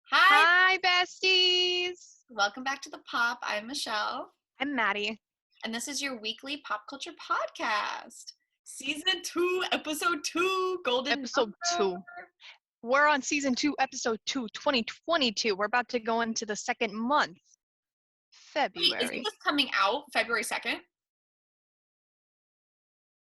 Hi, Hi, besties. welcome back to the Pop. I'm Michelle, I'm Maddie. and this is your weekly pop culture podcast. Season 2, episode 2, Golden Episode Number. 2. We're on season 2, episode 2, 2022. We're about to go into the second month, Wait, February. isn't this coming out February 2nd?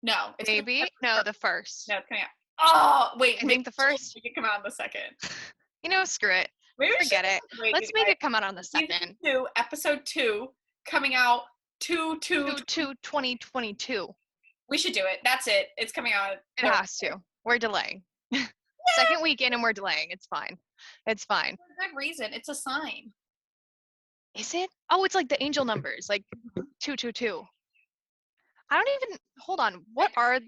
No, it's gonna Maybe? No, the first. No, it's coming out. Oh, wait. I think the first. Make it come out on the 2nd. Screw it. Maybe we Forget it. Wait, Let's make it come out on the Season 2nd. 2, episode 2, coming out 2022. We should do it. That's it. It's coming out. It has to. We're delaying. Second weekend and we're delaying. It's fine. It's fine. For good reason. It's a sign. Is it? Oh, it's like the angel numbers, like 222. I don't even, hold on. What are,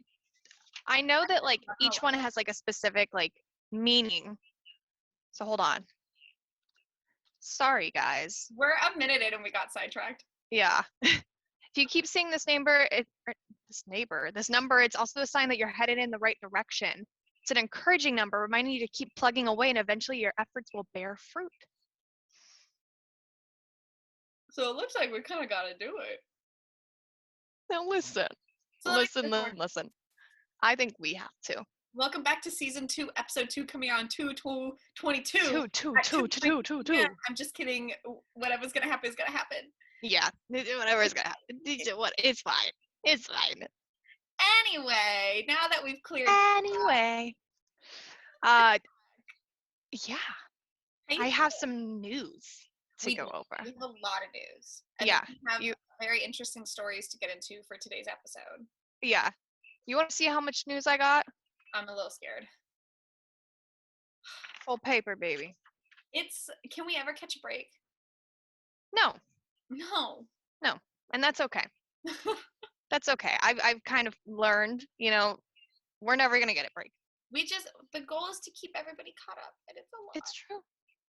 I know that like each one has like a specific like meaning. So hold on. Sorry, guys. We're a minute in and we got sidetracked. Yeah. If you keep seeing this number, this number, it's also a sign that you're headed in the right direction. It's an encouraging number, reminding you to keep plugging away and eventually your efforts will bear fruit. So it looks like we kind of got to do it. Now listen. So Listen. I think we have to. Welcome back to season 2, episode 2, coming out on 2/22. 2. Yeah, I'm just kidding. Whatever's gonna happen is gonna happen. Yeah, whatever's gonna happen. It's fine. It's fine. Anyway, now that we've cleared. Anyway, yeah, I have some news to go over. We have a lot of news. Yeah, we have very interesting stories to get into for today's episode. Yeah, you want to see how much news I got? I'm a little scared. Full paper, baby. Can we ever catch a break? No, and that's okay. That's okay. I've kind of learned, we're never gonna get a break. The goal is to keep everybody caught up, and it's a lot. It's true.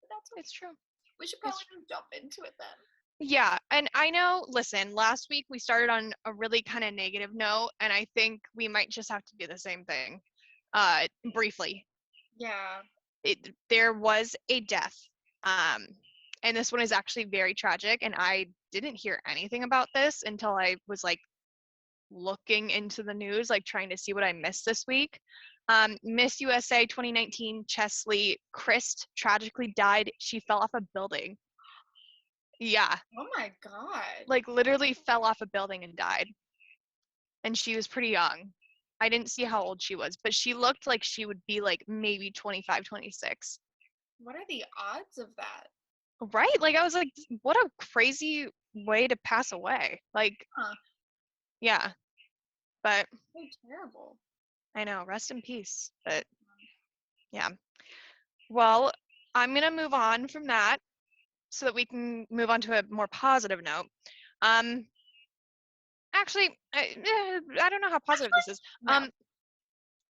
That's okay. It's true. We should probably jump into it then. Yeah, and I know, listen, last week we started on a really kind of negative note, and I think we might just have to do the same thing, briefly. Yeah. There was a death, and this one is actually very tragic, and I didn't hear anything about this until I was, like, looking into the news, like, trying to see what I missed this week. Miss USA 2019 Chesley Christ tragically died. She fell off a building. Yeah. Oh my God. Like literally fell off a building and died. And she was pretty young. I didn't see how old she was, but she looked like she would be like maybe 25, 26. What are the odds of that? Right? Like I was like, what a crazy way to pass away. Like, yeah. But so terrible. I know, rest in peace. But yeah. Well, I'm going to move on from that so that we can move on to a more positive note. Actually, I don't know how positive this is. No.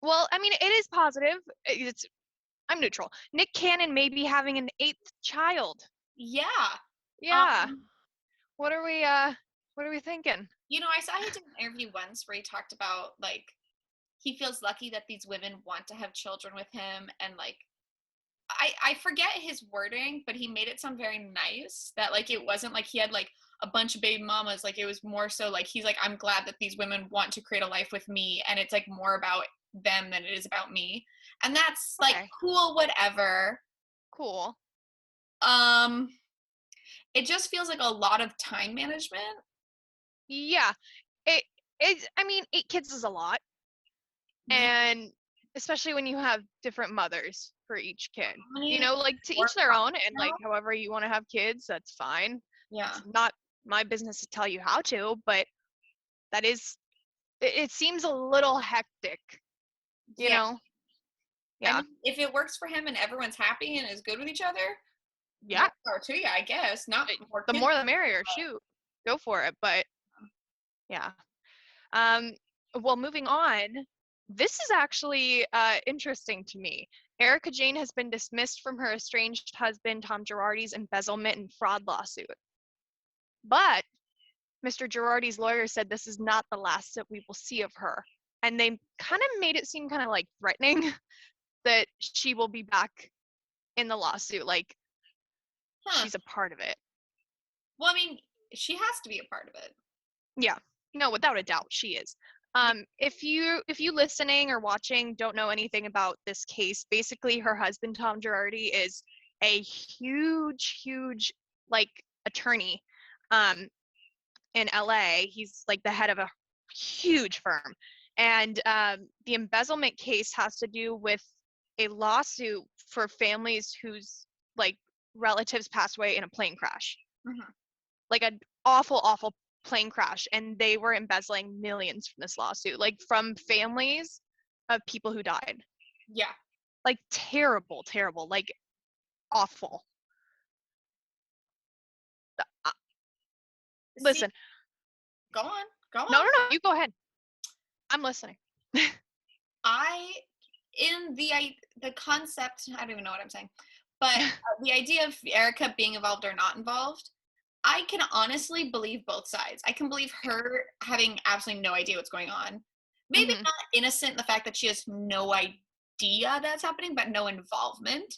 Well, I mean, it is positive. I'm neutral. Nick Cannon may be having an 8th child. Yeah. Yeah. What are we thinking? I saw he did an interview once where he talked about like he feels lucky that these women want to have children with him, and like I forget his wording, but he made it sound very nice that like it wasn't like he had like a bunch of baby mamas. Like it was more so like he's like, I'm glad that these women want to create a life with me, and it's like more about them than it is about me. And that's like cool, whatever. Cool. It just feels like a lot of time management. Yeah. I mean, 8 kids is a lot. And especially when you have different mothers for each kid, like to each their own, and like however you want to have kids, that's fine. Yeah. It's not my business to tell you how to, but that is, it seems a little hectic, you know? Yeah. And if it works for him and everyone's happy and is good with each other, yeah. Or to you, I guess. Not more the more the merrier. Shoot, go for it. But yeah. Well, moving on. This is actually interesting to me. Erica Jane has been dismissed from her estranged husband, Tom Girardi's embezzlement and fraud lawsuit. But Mr. Girardi's lawyer said this is not the last that we will see of her. And they kind of made it seem kind of like threatening that she will be back in the lawsuit. Like, she's a part of it. Well, I mean, she has to be a part of it. Yeah. No, without a doubt, she is. If you listening or watching don't know anything about this case, basically her husband Tom Girardi is a huge like attorney in LA. He's like the head of a huge firm. And the embezzlement case has to do with a lawsuit for families whose like relatives passed away in a plane crash. Mm-hmm. Like an awful plane crash, and they were embezzling millions from this lawsuit, like from families of people who died. Yeah. Like terrible, like awful. Listen. Go on. No, you go ahead. I'm listening. In the concept, I don't even know what I'm saying, but the idea of Erica being involved or not involved, I can honestly believe both sides. I can believe her having absolutely no idea what's going on. Maybe not innocent in the fact that she has no idea that's happening, but no involvement.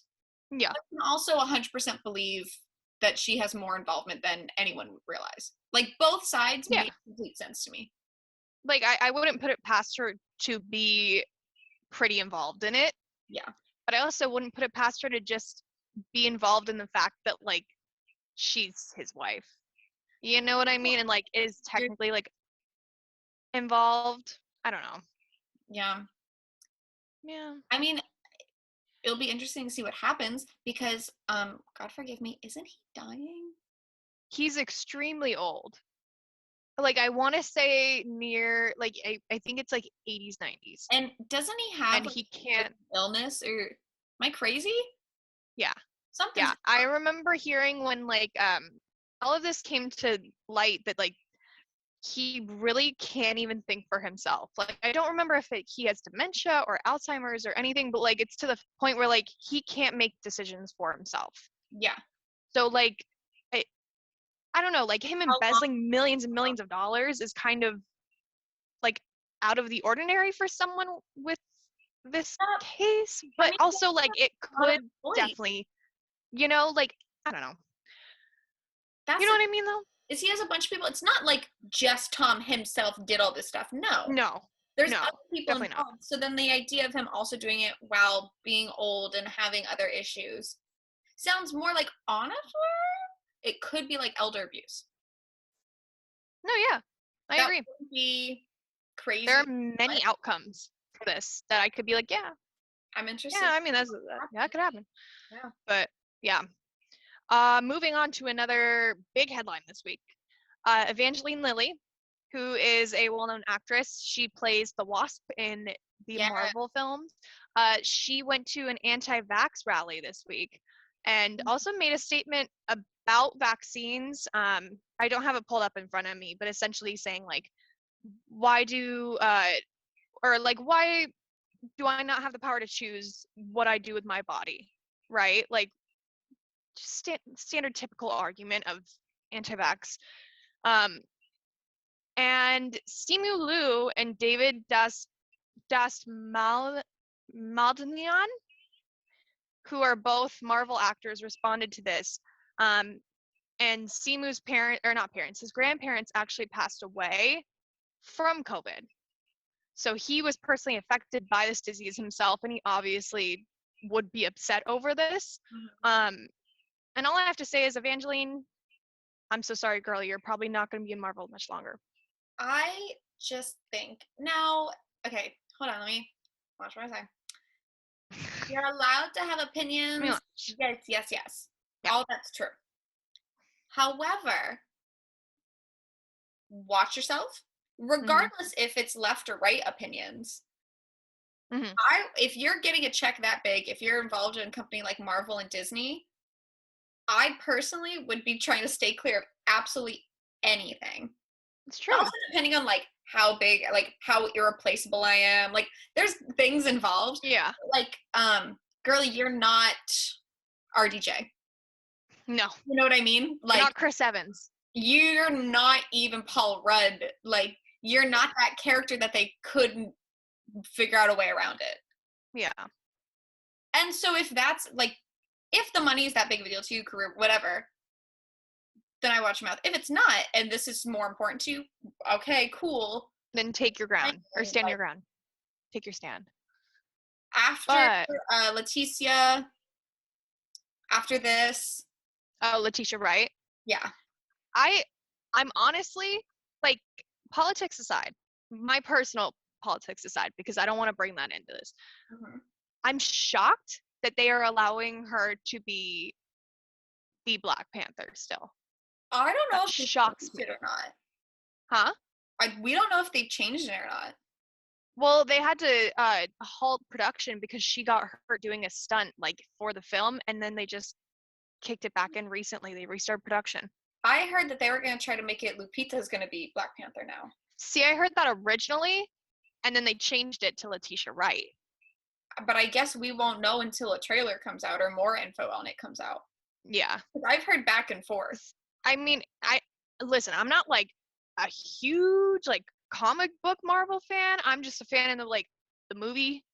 Yeah. I can also 100% believe that she has more involvement than anyone would realize. Like, both sides make complete sense to me. Like, I wouldn't put it past her to be pretty involved in it. Yeah. But I also wouldn't put it past her to just be involved in the fact that, like, she's his wife. You know what I mean? And, like, is technically, like, involved. I don't know. Yeah. Yeah. I mean, it'll be interesting to see what happens because, God forgive me, isn't he dying? He's extremely old. Like, I want to say near, like, I think it's like 80s, 90s. And doesn't he have and he can't illness, or am I crazy? Yeah. Something. Yeah. I remember hearing when, like, all of this came to light that, like, he really can't even think for himself. Like, I don't remember if he has dementia or Alzheimer's or anything, but, like, it's to the point where, like, he can't make decisions for himself. Yeah. So, like, I don't know, like, him embezzling millions and millions of dollars is kind of, like, out of the ordinary for someone with this case, but also, like, it could definitely, you know, like, I don't know. You know what I mean, though? Is he has a bunch of people. It's not like just Tom himself did all this stuff. No. There's other people involved. Not. So then the idea of him also doing it while being old and having other issues sounds more like, honestly, it could be like elder abuse. No, yeah. I agree. Would be crazy. There are many outcomes for this that I could be like, yeah. I'm interested. Yeah, I mean, that could happen. Yeah. But, yeah. Moving on to another big headline this week. Evangeline Lilly, who is a well-known actress. She plays the Wasp in the Marvel films. She went to an anti-vax rally this week and also made a statement about vaccines. I don't have it pulled up in front of me, but essentially saying, like, why do I not have the power to choose what I do with my body, right? Like, just standard typical argument of anti-vax. And Simu Liu and David Maldinian, who are both Marvel actors, responded to this. And Simu's his grandparents actually passed away from COVID. So he was personally affected by this disease himself, and he obviously would be upset over this. And all I have to say is, Evangeline, I'm so sorry, girl. You're probably not going to be in Marvel much longer. I just think now, okay, hold on, let me watch what I say. You're allowed to have opinions. Yes. Yeah. All that's true. However, watch yourself, regardless if it's left or right opinions. If you're getting a check that big, if you're involved in a company like Marvel and Disney, I personally would be trying to stay clear of absolutely anything. It's true. Also, depending on, like, how big, like, how irreplaceable I am. Like, there's things involved. Yeah. Like, girlie, you're not RDJ. No. You know what I mean? Like, you're not Chris Evans. You're not even Paul Rudd. Like, you're not that character that they couldn't figure out a way around it. Yeah. And so if that's, like, if the money is that big of a deal to you, career, whatever, then I watch your mouth. If it's not, and this is more important to you, okay, cool. Then take your ground, or stand your ground. Take your stand. After Leticia, after this. Oh, Letitia Wright? Yeah. I'm honestly, like, politics aside, my personal politics aside, because I don't want to bring that into this. Mm-hmm. I'm shocked that they are allowing her to be Black Panther still. I don't know if they changed it or not. Huh? We don't know if they changed it or not. Well, they had to halt production because she got hurt doing a stunt, like, for the film, and then they just kicked it back in recently. They restarted production. I heard that they were going to try to make it Lupita's going to be Black Panther now. See, I heard that originally, and then they changed it to Letitia Wright. But I guess we won't know until a trailer comes out or more info on it comes out. Yeah. I've heard back and forth. I mean, listen, I'm not, like, a huge, like, comic book Marvel fan. I'm just a fan of, like, the movie,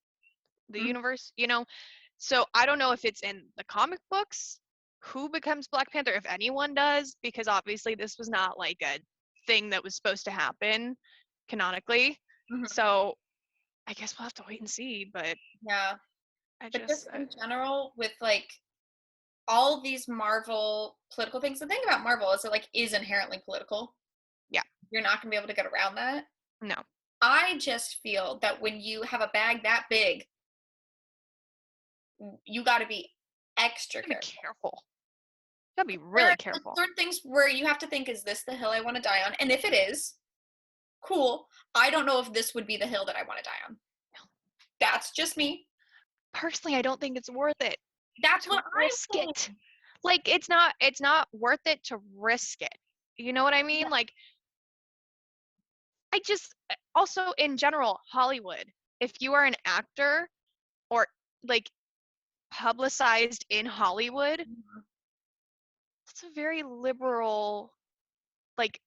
the universe, you know? So I don't know if it's in the comic books who becomes Black Panther, if anyone does, because obviously this was not, like, a thing that was supposed to happen canonically. Mm-hmm. So I guess we'll have to wait and see, but yeah. But just in general, with, like, all these Marvel political things, the thing about Marvel is it, like, is inherently political. Yeah. You're not going to be able to get around that. No. I just feel that when you have a bag that big, you got to be extra careful. You got to be really careful. There are things where you have to think, is this the hill I want to die on? And if it is, cool. I don't know if this would be the hill that I want to die on. No. That's just me. Personally, I don't think it's worth it. That's what I risk it. Like, it's not worth it to risk it. You know what I mean? Yeah. Like, I just, also in general, Hollywood, if you are an actor or, like, publicized in Hollywood, it's a very liberal, like,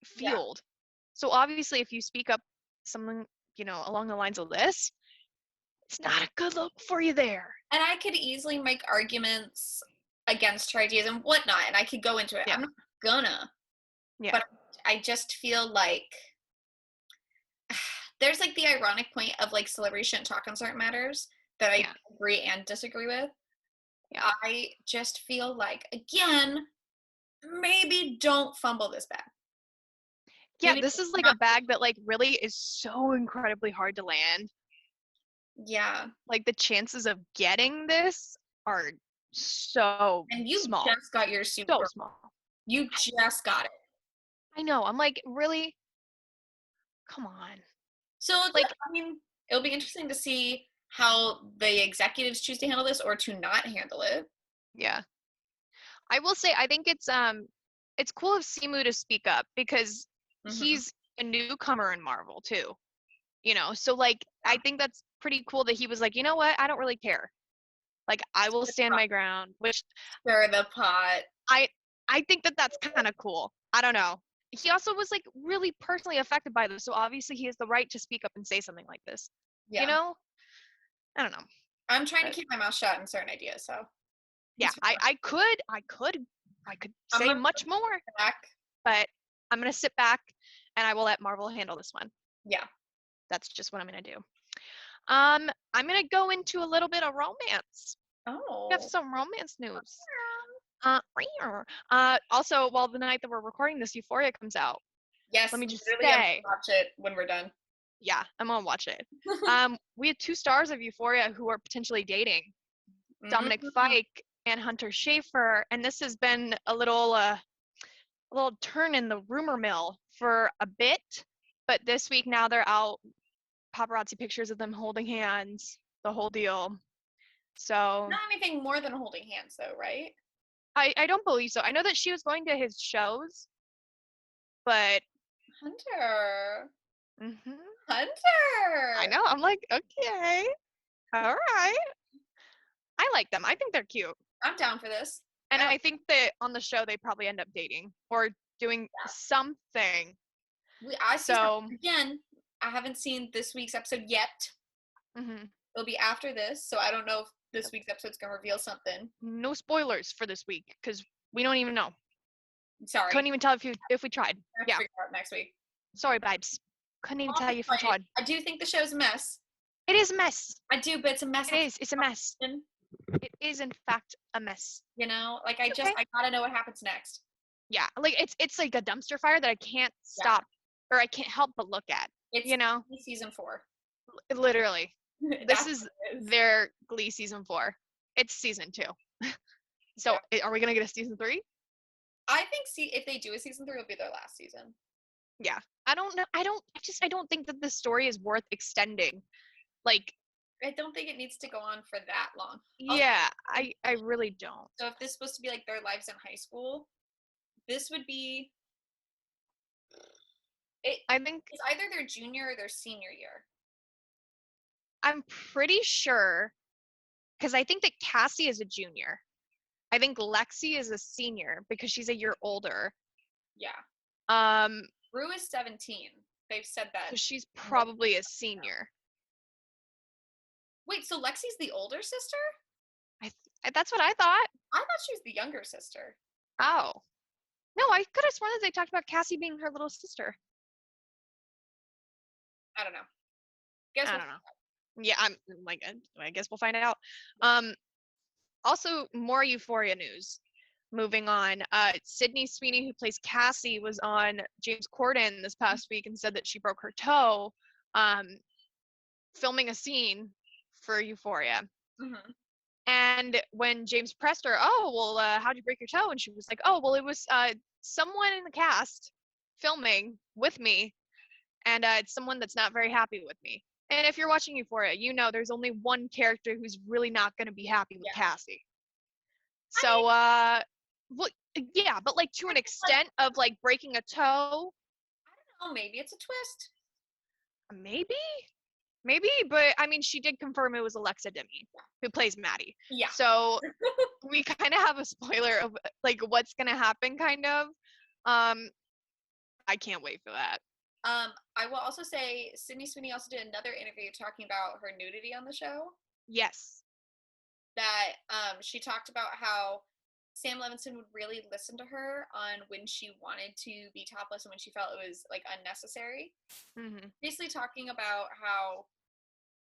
field. Yeah. So obviously if you speak up something, you know, along the lines of this, it's not a good look for you there. And I could easily make arguments against her ideas and whatnot, and I could go into it. Yeah. I'm not gonna. Yeah. But I just feel like there's, like, the ironic point of, like, celebrity shouldn't talk on certain matters that I agree and disagree with. Yeah. I just feel like, again, maybe don't fumble this bag. Yeah, maybe this is, like, a bag that, like, really is so incredibly hard to land. Yeah. Like, the chances of getting this are so and you small. Just got your Super Bowl. Small. You just got it. I know. I'm like, really? Come on. So, like, I mean, it'll be interesting to see how the executives choose to handle this or to not handle it. Yeah. I will say, I think it's cool of Simu to speak up because he's a newcomer in Marvel too. You know, so, like, I think that's pretty cool that he was like, you know what? I don't really care. Like, I will stand my ground, which stir the pot. I think that that's kind of cool. I don't know. He also was, like, really personally affected by this, so obviously he has the right to speak up and say something like this. Yeah. You know? I don't know. I'm trying to keep my mouth shut on certain ideas, so. Yeah, I could say much more, but I'm going to sit back and I will let Marvel handle this one. Yeah. That's just what I'm going to do. I'm going to go into a little bit of romance. Oh. We have some romance news. Also, while the night that we're recording this, Euphoria comes out. Yes. Let me just say. I'm gonna watch it when we're done. Yeah, I'm going to watch it. We had 2 stars of Euphoria who are potentially dating. Dominic Fike and Hunter Schafer, and this has been a little turn in the rumor mill for a bit, but this week now they're out, paparazzi pictures of them holding hands, the whole deal. So not anything more than holding hands though, right? I don't believe so. I know that she was going to his shows, but Hunter. Hunter. I know. I'm like, okay, all right. I like them. I think they're cute. I'm down for this. And I think that on the show they probably end up dating or doing something. Again, I haven't seen this week's episode yet. It'll be after this, so I don't know if this week's episode's gonna reveal something. No spoilers for this week because we don't even know. Sorry. Couldn't even tell if we tried. Yeah. Figure it out next week. Sorry, babes. Couldn't even tell you if we tried. I do think the show's a mess. It is a mess. I do, but it's a mess. It is. It's a mess. It is in fact a mess. You know, like I gotta know what happens next. Yeah, like it's like a dumpster fire that I can't stop or I can't help but look at. It's, you know, season 4. Literally, this is their Glee season 4. It's season 2. So are we gonna get a season 3? I think if they do a season 3, it'll be their last season. Yeah, I don't know. I don't think that this story is worth extending. Like, I don't think it needs to go on for that long. Yeah, I really don't. So if this is supposed to be like their lives in high school, this would be. I think it's either their junior or their senior year. I'm pretty sure, because I think that Cassie is a junior. I think Lexi is a senior because she's a year older. Yeah. Rue is 17. They've said that. So she's probably a senior. Wait, so Lexi's the older sister? That's what I thought. I thought she was the younger sister. Oh. No, I could have sworn that they talked about Cassie being her little sister. I don't know. I don't know. Yeah, I guess we'll find out. Also, more Euphoria news. Moving on, Sydney Sweeney, who plays Cassie, was on James Corden this past week and said that she broke her toe filming a scene for Euphoria. Mm-hmm. And when James pressed her, how'd you break your toe? And she was like, it was someone in the cast filming with me, and it's someone that's not very happy with me. And if you're watching Euphoria, you know there's only one character who's really not going to be happy with Cassie. So, but like to an extent of like breaking a toe. I don't know, maybe it's a twist. Maybe, but I mean, she did confirm it was Alexa Demi who plays Maddie. Yeah. So we kind of have a spoiler of like what's gonna happen, kind of. I can't wait for that. I will also say Sydney Sweeney also did another interview talking about her nudity on the show. Yes. That she talked about how Sam Levinson would really listen to her on when she wanted to be topless and when she felt it was like unnecessary. Mm-hmm. Basically talking about how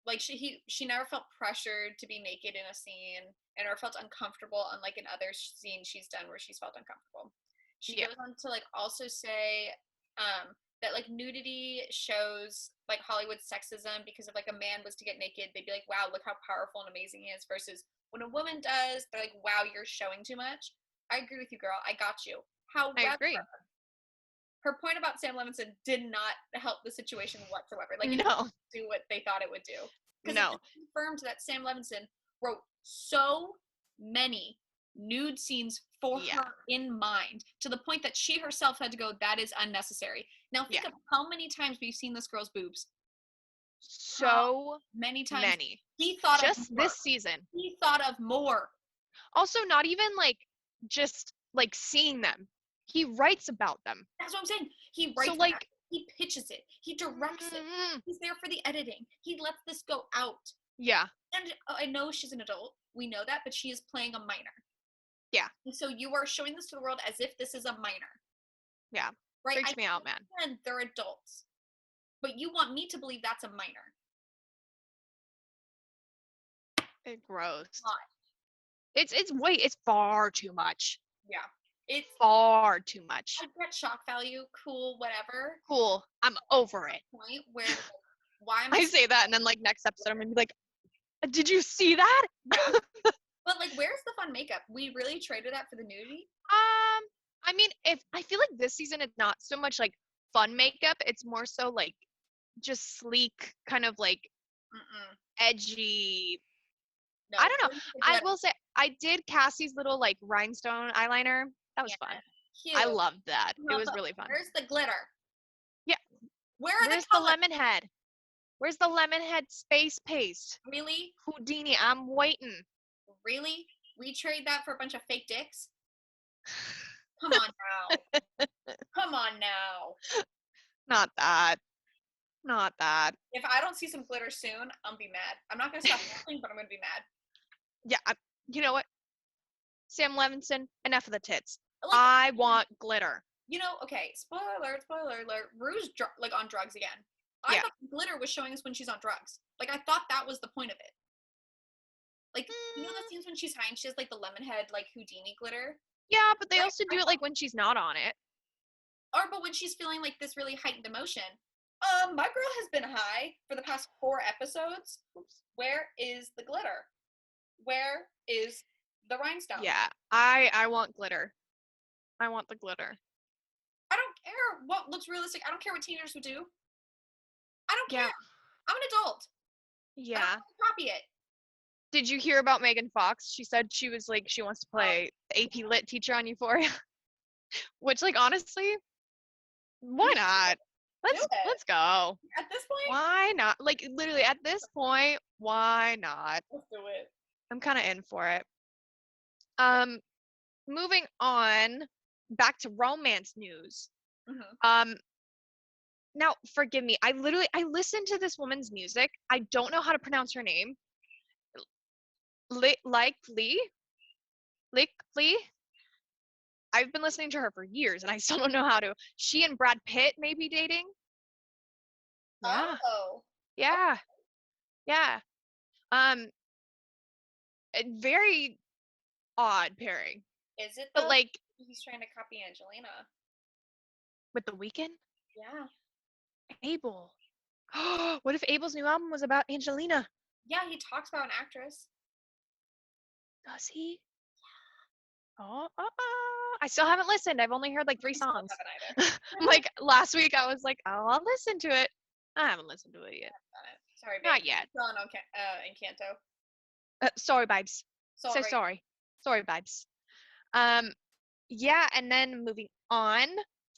like she never felt pressured to be naked in a scene and never felt uncomfortable, unlike in other scenes she's done where she's felt uncomfortable. She goes on to like also say that like nudity shows like Hollywood sexism, because if like a man was to get naked, they'd be like, wow, look how powerful and amazing he is, versus when a woman does, they're like, wow, you're showing too much. I agree with you, girl. I got you. However, I agree. Her point about Sam Levinson did not help the situation whatsoever. Like, it no. didn't do what they thought it would do. Because no. it confirmed that Sam Levinson wrote so many nude scenes for her in mind, to the point that she herself had to go, that is unnecessary. Now think of how many times we've seen this girl's boobs. So many times. Many. He thought just of more. This season. He thought of more. Also, not even like just like seeing them. He writes about them. That's what I'm saying. He writes. So like he pitches it. He directs it. He's there for the editing. He lets this go out. Yeah. And I know she's an adult. We know that, but she is playing a minor. Yeah. And so you are showing this to the world as if this is a minor. Yeah. Right? Freaks me out, man. And they're adults. But you want me to believe that's a minor. It's gross. It's far too much. Yeah. It's far too much. I get shock value, cool, whatever. Cool. I'm over it. Point where why am I say that and then like next episode I'm gonna be like, did you see that? Yeah. But like, where's the fun makeup? We really traded that for the nudity? I mean, if I feel like this season it's not so much like fun makeup, it's more so like just sleek, kind of like edgy. No, I don't know. I will say I did Cassie's little like rhinestone eyeliner. That was fun. Cute. I loved that. It was really fun. Where's the glitter? Yeah. Where's the lemon head? Where's the lemon head space paste? Really? Houdini, I'm waiting. Really? We trade that for a bunch of fake dicks? Come on now. Come on now. Not that. Not that. If I don't see some glitter soon, I'll be mad. I'm not going to stop laughing, but I'm going to be mad. Yeah, you know what? Sam Levinson, enough of the tits. Like, I want glitter. Okay, spoiler alert, Rue's like on drugs again. I Yeah. thought glitter was showing us when she's on drugs. Like, I thought that was the point of it. Like, the scenes when she's high and she has like the lemon head, like Houdini glitter? Yeah, but they Right? also do it like when she's not on it. But when she's feeling like this really heightened emotion. My girl has been high for the past 4 episodes. Oops. Where is the glitter? Where is the rhinestone? Yeah, I want glitter. I want the glitter. I don't care what looks realistic. I don't care what teenagers would do. I don't Yeah. care. I'm an adult. I Yeah. don't want to copy it. Did you hear about Megan Fox? She said she was like, she wants to play the AP Lit teacher on Euphoria. Which, like, honestly, why not? Let's go. At this point, Why not? Like, literally, at this point, why not? let's do it. I'm kind of in for it. Moving on, back to romance news. Mm-hmm. Now forgive me. I listened to this woman's music. I don't know how to pronounce her name. Lee. I've been listening to her for years and I still don't know how to. She and Brad Pitt may be dating. Yeah. Oh. Yeah. Yeah. Um, a very odd pairing. Is it But though? like He's trying to copy Angelina. with The Weeknd? Yeah. Abel. What if Abel's new album was about Angelina? Yeah, he talks about an actress. Does he? I still haven't listened. I've only heard like 3 I still songs. haven't either. Like last week, I was like, oh, I'll listen to it. I haven't listened to it yet. Sorry, babe. Not yet. Still on Encanto. Sorry, Babes. Sorry. So sorry. Sorry, Babes. Yeah, and then moving on,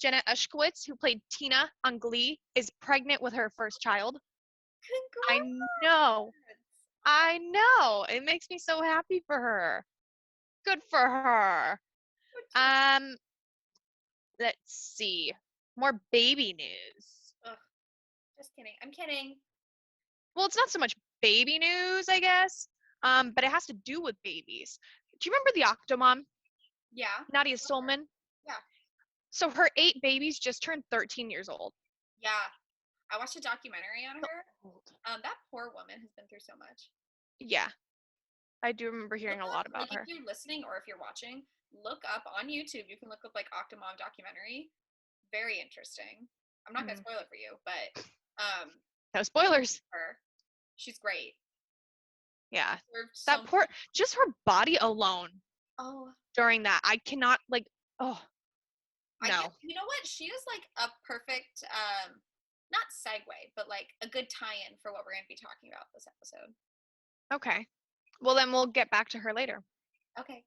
Jenna Ushkowitz, who played Tina on Glee, is pregnant with her first child. Congrats. I know. It makes me so happy for her. Good for her. Let's see. More baby news. Ugh. Just kidding. I'm kidding. Well, it's not so much baby news, I guess. But it has to do with babies. Do you remember the Octomom? Yeah. Nadia Solman? Yeah. So her 8 babies just turned 13 years old. Yeah. I watched a documentary on her. That poor woman has been through so much. Yeah. I do remember hearing a lot about her. If you're listening or if you're watching, look up on YouTube. You can look up like Octomom documentary. Very interesting. I'm not gonna spoil it for you, but no spoilers. Her. She's great. Yeah. That poor, just her body alone. Oh. During that, I cannot like. Oh. No. You know what? She is like a perfect, not segue, but like a good tie-in for what we're gonna be talking about this episode. Okay. Well, then we'll get back to her later. Okay.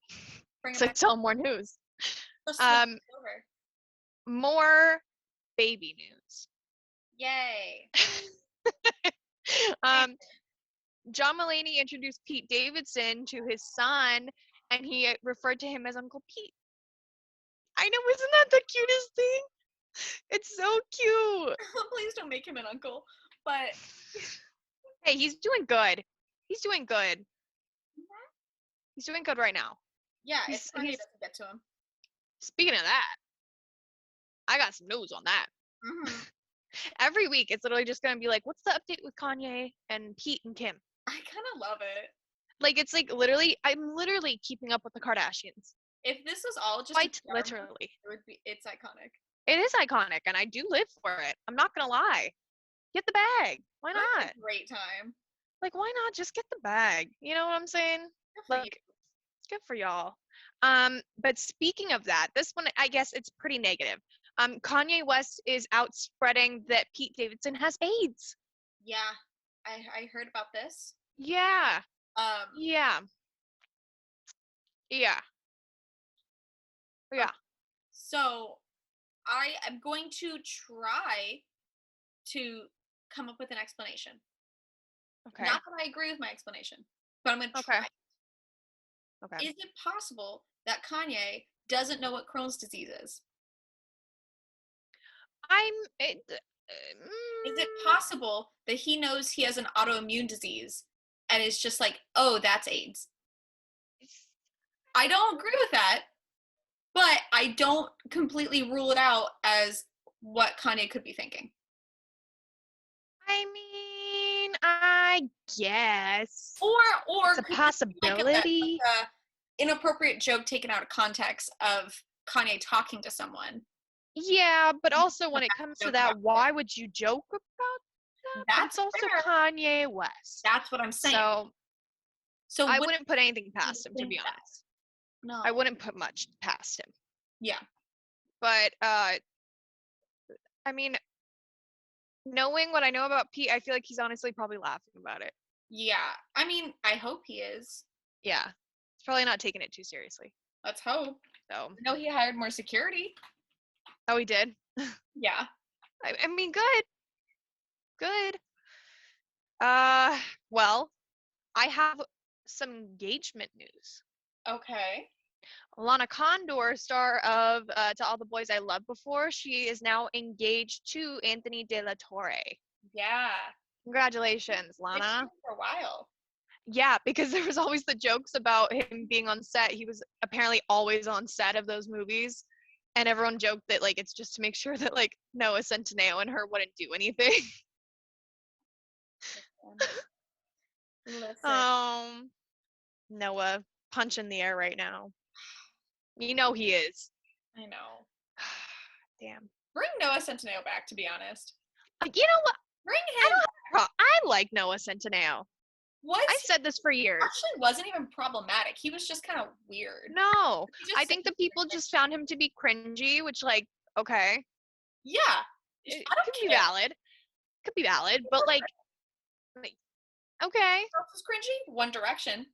So tell more news. More baby news. Yay. John Mulaney introduced Pete Davidson to his son, and he referred to him as Uncle Pete. I know, isn't that the cutest thing? It's so cute. Please don't make him an uncle. But hey, he's doing good. He's doing good. He's doing good right now. Yeah, it's funny it doesn't get to him. Speaking of that, I got some news on that. Mm-hmm. Every week, it's literally just going to be like, what's the update with Kanye and Pete and Kim? I kind of love it. Like, it's like literally, I'm literally keeping up with the Kardashians. If this was all just quite literally, it's iconic. It is iconic, and I do live for it. I'm not going to lie. Get the bag. Why not? That's a great time. Like, why not just get the bag? You know what I'm saying? Like, good for y'all. But speaking of that, this one, I guess it's pretty negative. Kanye West is out spreading that Pete Davidson has AIDS. Yeah, I heard about this. Yeah. Yeah. So, I am going to try to come up with an explanation. Okay. Not that I agree with my explanation, but I'm going to try. Okay. Is it possible that Kanye doesn't know what Crohn's disease is? Is it possible that he knows he has an autoimmune disease and is just like, oh, that's AIDS? I don't agree with that, but I don't completely rule it out as what Kanye could be thinking. I mean, I guess. Or It's a could this be possibility. like a inappropriate joke taken out of context of Kanye talking to someone? Yeah, but also when it comes to Joke that, about why would you joke about that? But it's That's also fair. Kanye West. That's what I'm saying. So I what wouldn't put anything past do him, you to be think that? honest. No. I wouldn't put much past him. Yeah. But I mean, knowing what I know about Pete, I feel like he's honestly probably laughing about it. Yeah. I mean, I hope he is. Yeah. He's probably not taking it too seriously. Let's hope. So. I know he hired more security. Oh, he did? Yeah. I mean, good. Good. Well, I have some engagement news. Okay. Lana Condor, star of To All the Boys I Loved Before, she is now engaged to Anthony De La Torre. Yeah. Congratulations, Lana. For a while. Yeah, because there was always the jokes about him being on set. He was apparently always on set of those movies. And everyone joked that, like, it's just to make sure that, like, Noah Centineo and her wouldn't do anything. Listen. Noah, punch in the air right now. You know he is. I know. Damn. Bring Noah Centineo back, to be honest. You know what? Bring him. I like Noah Centineo. I've said this for years. Actually wasn't even problematic. He was just kind of weird. No. I think the people just found him to be cringy, which, like, okay. Yeah. It could be valid. Could be valid, but, like, okay. What else is cringy? One Direction.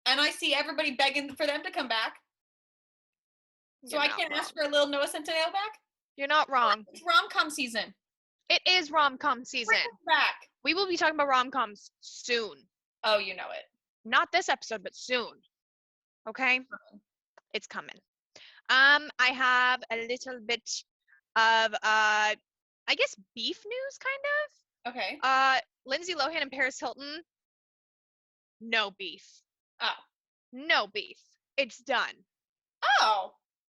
And I see everybody begging for them to come back. So I can't ask for a little Noah Centineo back? You're not wrong. It's rom-com season. It is rom-com season. Bring it back. We will be talking about rom-coms soon. Oh, you know it. Not this episode, but soon. Okay? It's coming. I have a little bit of I guess beef news, kind of. Okay. Lindsay Lohan and Paris Hilton. No beef. Oh. No beef. It's done. Oh.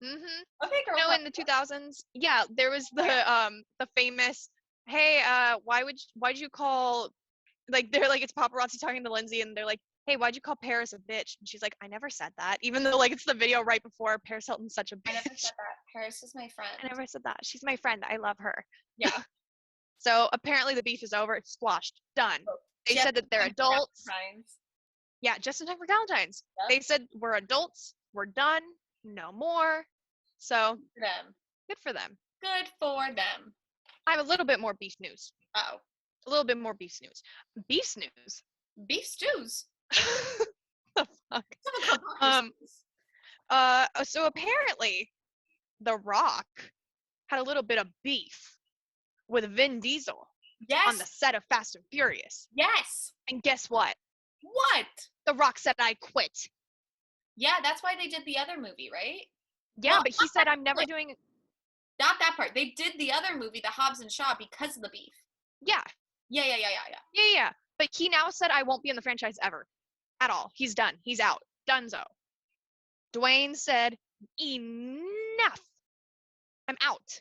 Mm-hmm. Okay, girl. No, in the 2000s, yeah, there was the famous, hey, why'd you call, like, they're like, it's paparazzi talking to Lindsay, and they're like, hey, why'd you call Paris a bitch? And she's like, I never said that, even though, like, it's the video right before Paris Hilton's such a bitch. I never said that. Paris is my friend. I never said that. She's my friend. I love her. Yeah. So apparently the beef is over. It's squashed. Done. They said that they're adults. Valentine's. Yeah, just in time for Valentine's. Yep. They said we're adults. We're done. No more. So good for them. Good for them. Good for them. I have a little bit more beef news. Oh. A little bit more beef news. Beef news. Beef stews. The fuck? So apparently The Rock had a little bit of beef with Vin Diesel. Yes. On the set of Fast and Furious. Yes. And guess what? What? The Rock said, I quit. Yeah, that's why they did the other movie, right? Yeah, well, but he said, I'm never doing... Not that part. They did the other movie, The Hobbs and Shaw, because of the beef. Yeah. Yeah. But he now said, I won't be in the franchise ever. At all. He's done. He's out. Dunzo. Dwayne said, enough. I'm out.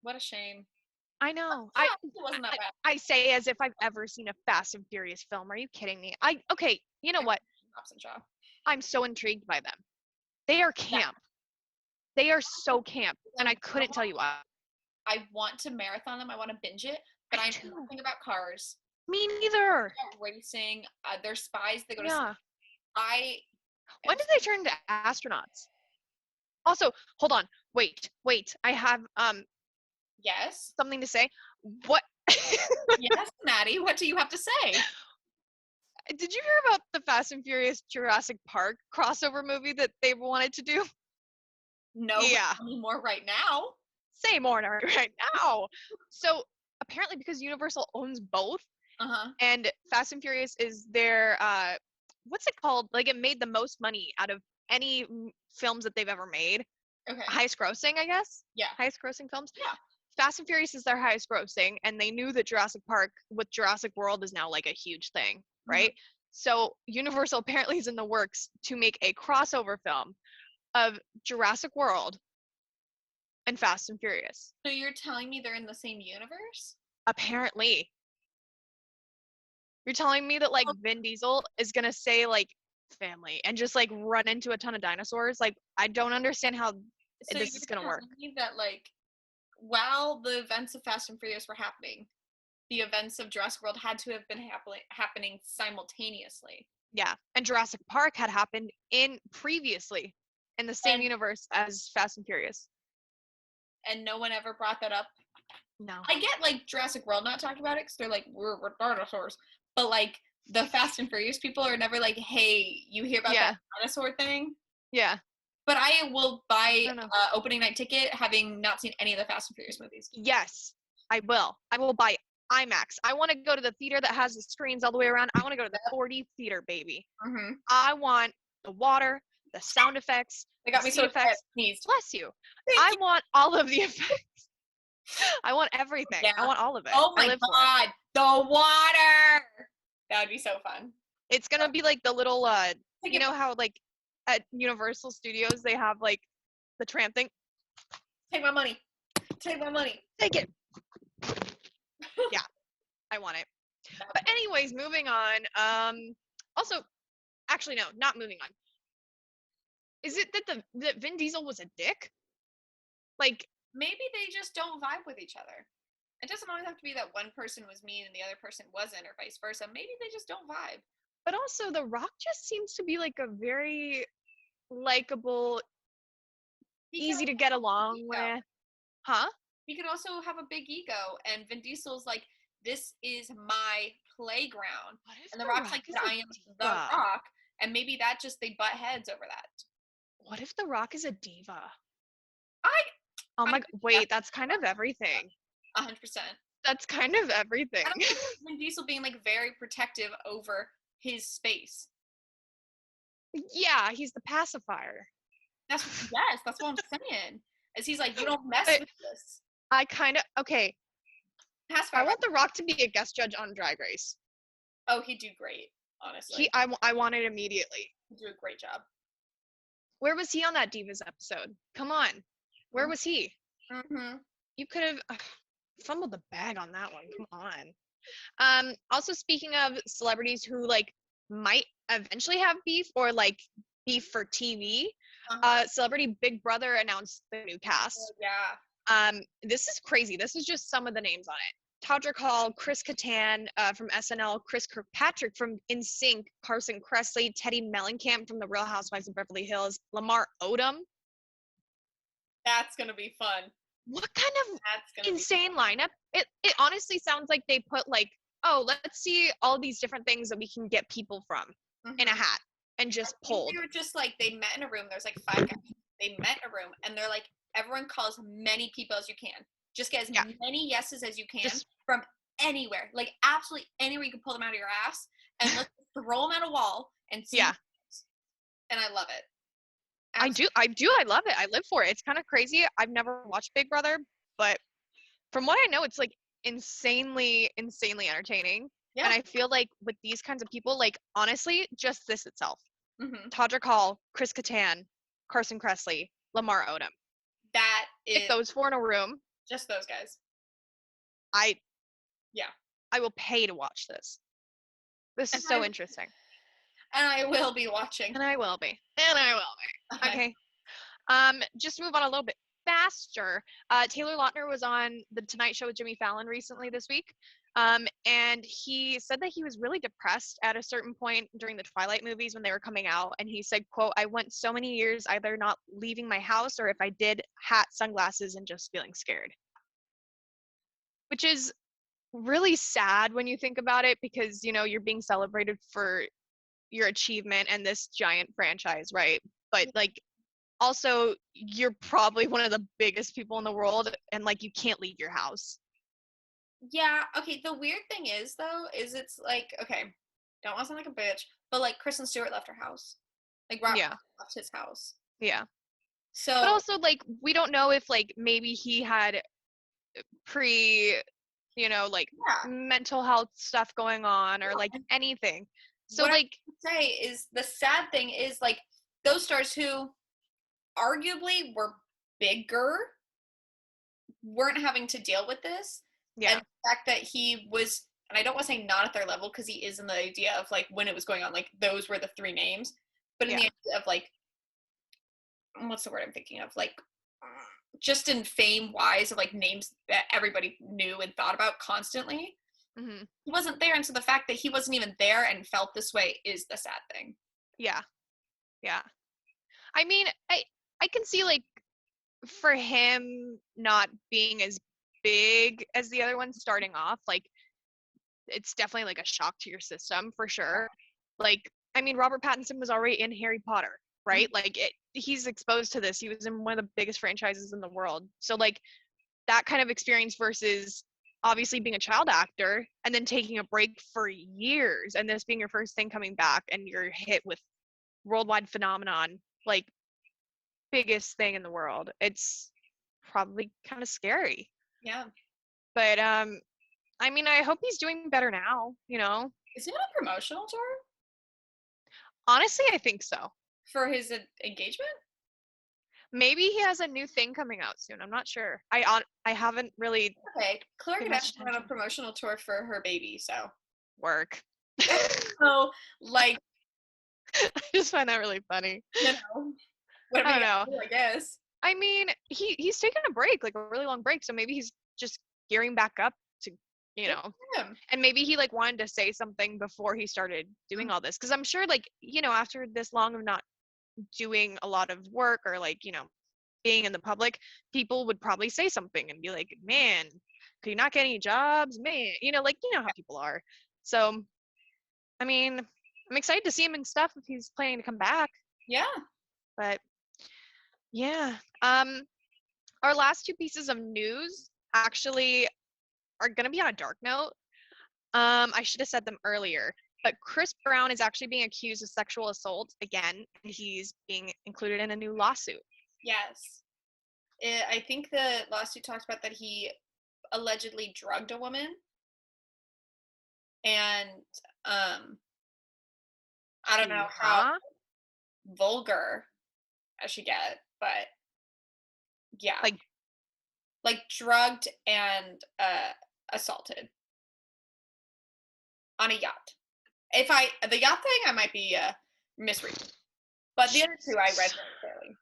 What a shame. I know. It wasn't that bad. I say as if I've ever seen a Fast and Furious film. Are you kidding me? Okay, you know what? Hobbs and Shaw. I'm so intrigued by them. They are camp. Yeah. They are so camp, and I couldn't tell you why. I want to marathon them. I want to binge it, but I know nothing about cars. Me neither. Racing. They're spies. They go to space. When did they turn into astronauts? Also, hold on. Wait. I have Yes. Something to say. What? Yes, Maddie. What do you have to say? Did you hear about the Fast and Furious Jurassic Park crossover movie that they wanted to do? No. Yeah. Tell me more right now. Say more right now. So apparently, because Universal owns both, and Fast and Furious is their what's it called? Like, it made the most money out of any films that they've ever made. Okay. Highest grossing, I guess. Yeah. Highest grossing films. Yeah. Fast and Furious is their highest grossing, and they knew that Jurassic Park with Jurassic World is now like a huge thing, right? So Universal apparently is in the works to make a crossover film of Jurassic World and Fast and Furious. So you're telling me they're in the same universe? Apparently. You're telling me that like Vin Diesel is gonna say like family and just like run into a ton of dinosaurs? Like, I don't understand how So this is gonna work. Me that like while the events of Fast and Furious were happening, the events of Jurassic World had to have been happening simultaneously. Yeah, and Jurassic Park had happened previously in the same universe as Fast and Furious. And no one ever brought that up. No. I get like Jurassic World not talking about it because they're like, we're dinosaurs. But like the Fast and Furious people are never like, hey, you hear about that dinosaur thing? Yeah. But I will buy opening night ticket having not seen any of the Fast and Furious movies. Yes, I will. I will buy IMAX. I want to go to the theater that has the screens all the way around. I want to go to the 4D theater, baby. Mm-hmm. I want the water, the sound effects. They got me so effects. Bless you. I want all of the effects. I want everything. Yeah. I want all of it. Oh my God, the water! That would be so fun. It's gonna be like the little, you know how like at Universal Studios they have like the tram thing. Take my money. Take my money. Take it. Yeah, I want it. But anyways, moving on. Also, actually no, not moving on. Is it that Vin Diesel was a dick? Like, maybe they just don't vibe with each other. It doesn't always have to be that one person was mean and the other person wasn't, or vice versa. Maybe they just don't vibe. But also, The Rock just seems to be like a very likable, easy to get along with. Huh? He could also have a big ego, and Vin Diesel's like, this is my playground. And The Rock's like, I am The Rock. And maybe that just, they butt heads over that. What if The Rock is a diva? Oh my, wait, that's kind of everything. 100%. That's kind of everything. I don't think Vin Diesel being like very protective over his space. Yeah, he's the pacifier. That's what I'm saying. Is he's like, you don't mess with this. I kind of, okay. Pacifier. I want The Rock to be a guest judge on Drag Race. Oh, he'd do great, honestly. I want it immediately. He'd do a great job. Where was he on that Divas episode? Come on. Where was he? Mm-hmm. You could have fumbled the bag on that one. Come on. Also, speaking of celebrities who like might eventually have beef or like beef for TV, celebrity Big Brother announced the new cast. Oh, yeah. This is crazy. This is just some of the names on it. Todrick Hall, Chris Kattan from SNL, Chris Kirkpatrick from NSYNC, Carson Kressley, Teddy Mellencamp from The Real Housewives of Beverly Hills, Lamar Odom. That's gonna be fun. What kind of insane lineup? It honestly sounds like they put like, oh, let's see all these different things that we can get people from in a hat and just pulled. They were just like, they met in a room. There's like 5 guys. They met in a room and they're like, everyone call as many people as you can. Just get as many yeses as you can from anywhere. Like absolutely anywhere you can pull them out of your ass and let's throw them at a wall and see. Yeah. And I love it. Absolutely. I love it. I live for it. It's kind of crazy. I've never watched Big Brother, but from what I know, it's like insanely entertaining. Yeah. And I feel like with these kinds of people, like honestly, just this itself. Mm-hmm. Todrick Hall, Chris Kattan, Carson Kressley, Lamar Odom. That is if those 4 in a room. Just those guys. I will pay to watch this. This is so interesting. And I will be watching. And I will be. Okay. Just move on a little bit faster. Taylor Lautner was on The Tonight Show with Jimmy Fallon recently this week. And he said that he was really depressed at a certain point during the Twilight movies when they were coming out. And he said, quote, I went so many years either not leaving my house or if I did, hat, sunglasses, and just feeling scared. Which is really sad when you think about it because, you know, you're being celebrated for your achievement and this giant franchise, right? But like also you're probably one of the biggest people in the world and like you can't leave your house. Yeah, okay, the weird thing is though is it's like, okay, don't want to sound like a bitch, but like Kristen Stewart left her house, like Rob left his house. Yeah. So but also like we don't know if like maybe he had mental health stuff going on or like anything. So what I like, would say is the sad thing is like those stars who arguably were bigger weren't having to deal with this. And yeah, the fact that he was, and I don't want to say not at their level because he is in the idea of like when it was going on, like those were the three names, but in yeah, the idea of like, what's the word I'm thinking of? Like, just in fame wise of like names that everybody knew and thought about constantly. hmm, He wasn't there. And so the fact that he wasn't even there and felt this way is the sad thing. yeah, yeah. I mean, I can see like for him not being as big as the other one starting off, like it's definitely like a shock to your system for sure. Like, I mean, Robert Pattinson was already in Harry Potter, right? Like he's exposed to this. He was in one of the biggest franchises in the world. So like that kind of experience versus obviously being a child actor and then taking a break for years and this being your first thing coming back and you're hit with worldwide phenomenon, like biggest thing in the world. It's probably kind of scary. Yeah. But I mean, I hope he's doing better now, you know. Is he on a promotional tour Honestly, I think so. for his engagement? Maybe he has a new thing coming out soon. I'm not sure. I haven't really Okay. Claire paid much Kardashian went on a attention. promotional tour for her baby. So, Work. so like, I just find that really funny. you know, whatever I you don't know. gotta do, I guess. I mean, he's taken a break, like a really long break, so maybe he's just gearing back up to, you Good know, for him. and maybe he like wanted to say something before he started doing all this because I'm sure like, you know, after this long of not doing a lot of work or like, you know, being in the public, people would probably say something and be like, man, could you not get any jobs? Man, you know, like, you know how people are. So, I mean, I'm excited to see him and stuff if he's planning to come back. Yeah. But yeah. Our last two pieces of news actually are gonna be on a dark note. I should have said them earlier. But Chris Brown is actually being accused of sexual assault again, and he's being included in a new lawsuit. Yes. I think the lawsuit talks about that he allegedly drugged a woman, and I don't know how Yeah. vulgar I should get, but yeah, Like, like drugged and assaulted on a yacht. If I the yacht thing, I might be misreading, but the other two I read very clearly.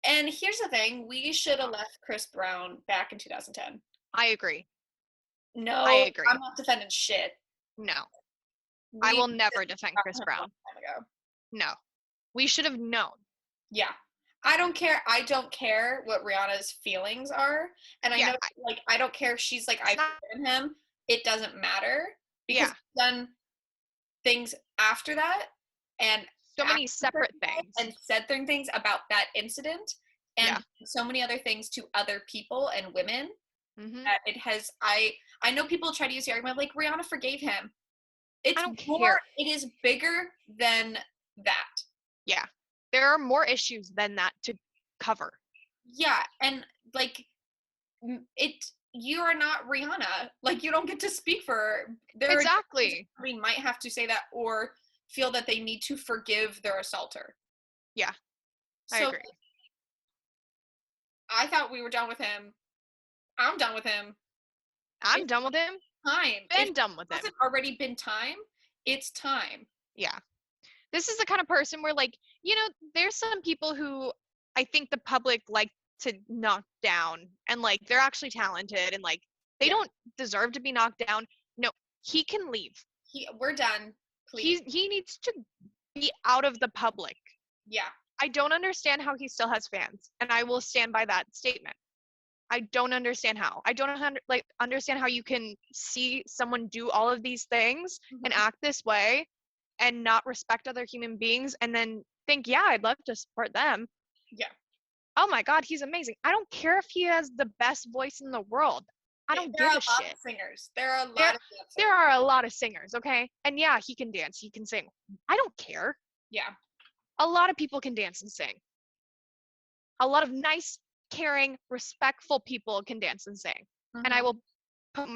And here's the thing: we should have left Chris Brown back in 2010. I agree. I No, I'm agree. not defending shit. No, I We will never defend Chris a long Brown. time ago. No, we should have known. Yeah. I don't care. I don't care what Rihanna's feelings are. And I Yeah, know, like, I don't care if she's like, it's I've not. forgiven him. It doesn't matter because Yeah, he's done things after that and so after many separate things. and said certain things about that incident and Yeah. so many other things to other people and women Hmm. that it has. I know people try to use the argument like Rihanna forgave him. I It's don't more. care. It is bigger than that. Yeah, there are more issues than that to cover. Yeah, and like it you are not Rihanna. Like you don't get to speak for her. There are Exactly. we might have to say that or feel that they need to forgive their assaulter. Yeah, I So agree. I thought we were done with him. I'm done with him. I'm It's done with him. time. If Been it done with him. hasn't already been time, it's time. Yeah. This is the kind of person where like, you know, there's some people who I think the public like to knock down and like they're actually talented and like they Yeah. don't deserve to be knocked down. No, he can leave. We're done. Please. He needs to be out of the public. Yeah. I don't understand how he still has fans, and I will stand by that statement. I don't understand how. I don't like understand how you can see someone do all of these things and Mhm. act this way and not respect other human beings and then think, yeah, I'd love to support them. Yeah. Oh my God, he's amazing. I don't care if he has the best voice in the world. I don't There are give a a lot shit. of singers. There are a There, lot of there dancers. are a lot of singers, okay? And yeah, he can dance, he can sing. I don't care. Yeah. A lot of people can dance and sing. A lot of nice, caring, respectful people can dance and sing. And I Mhm. will put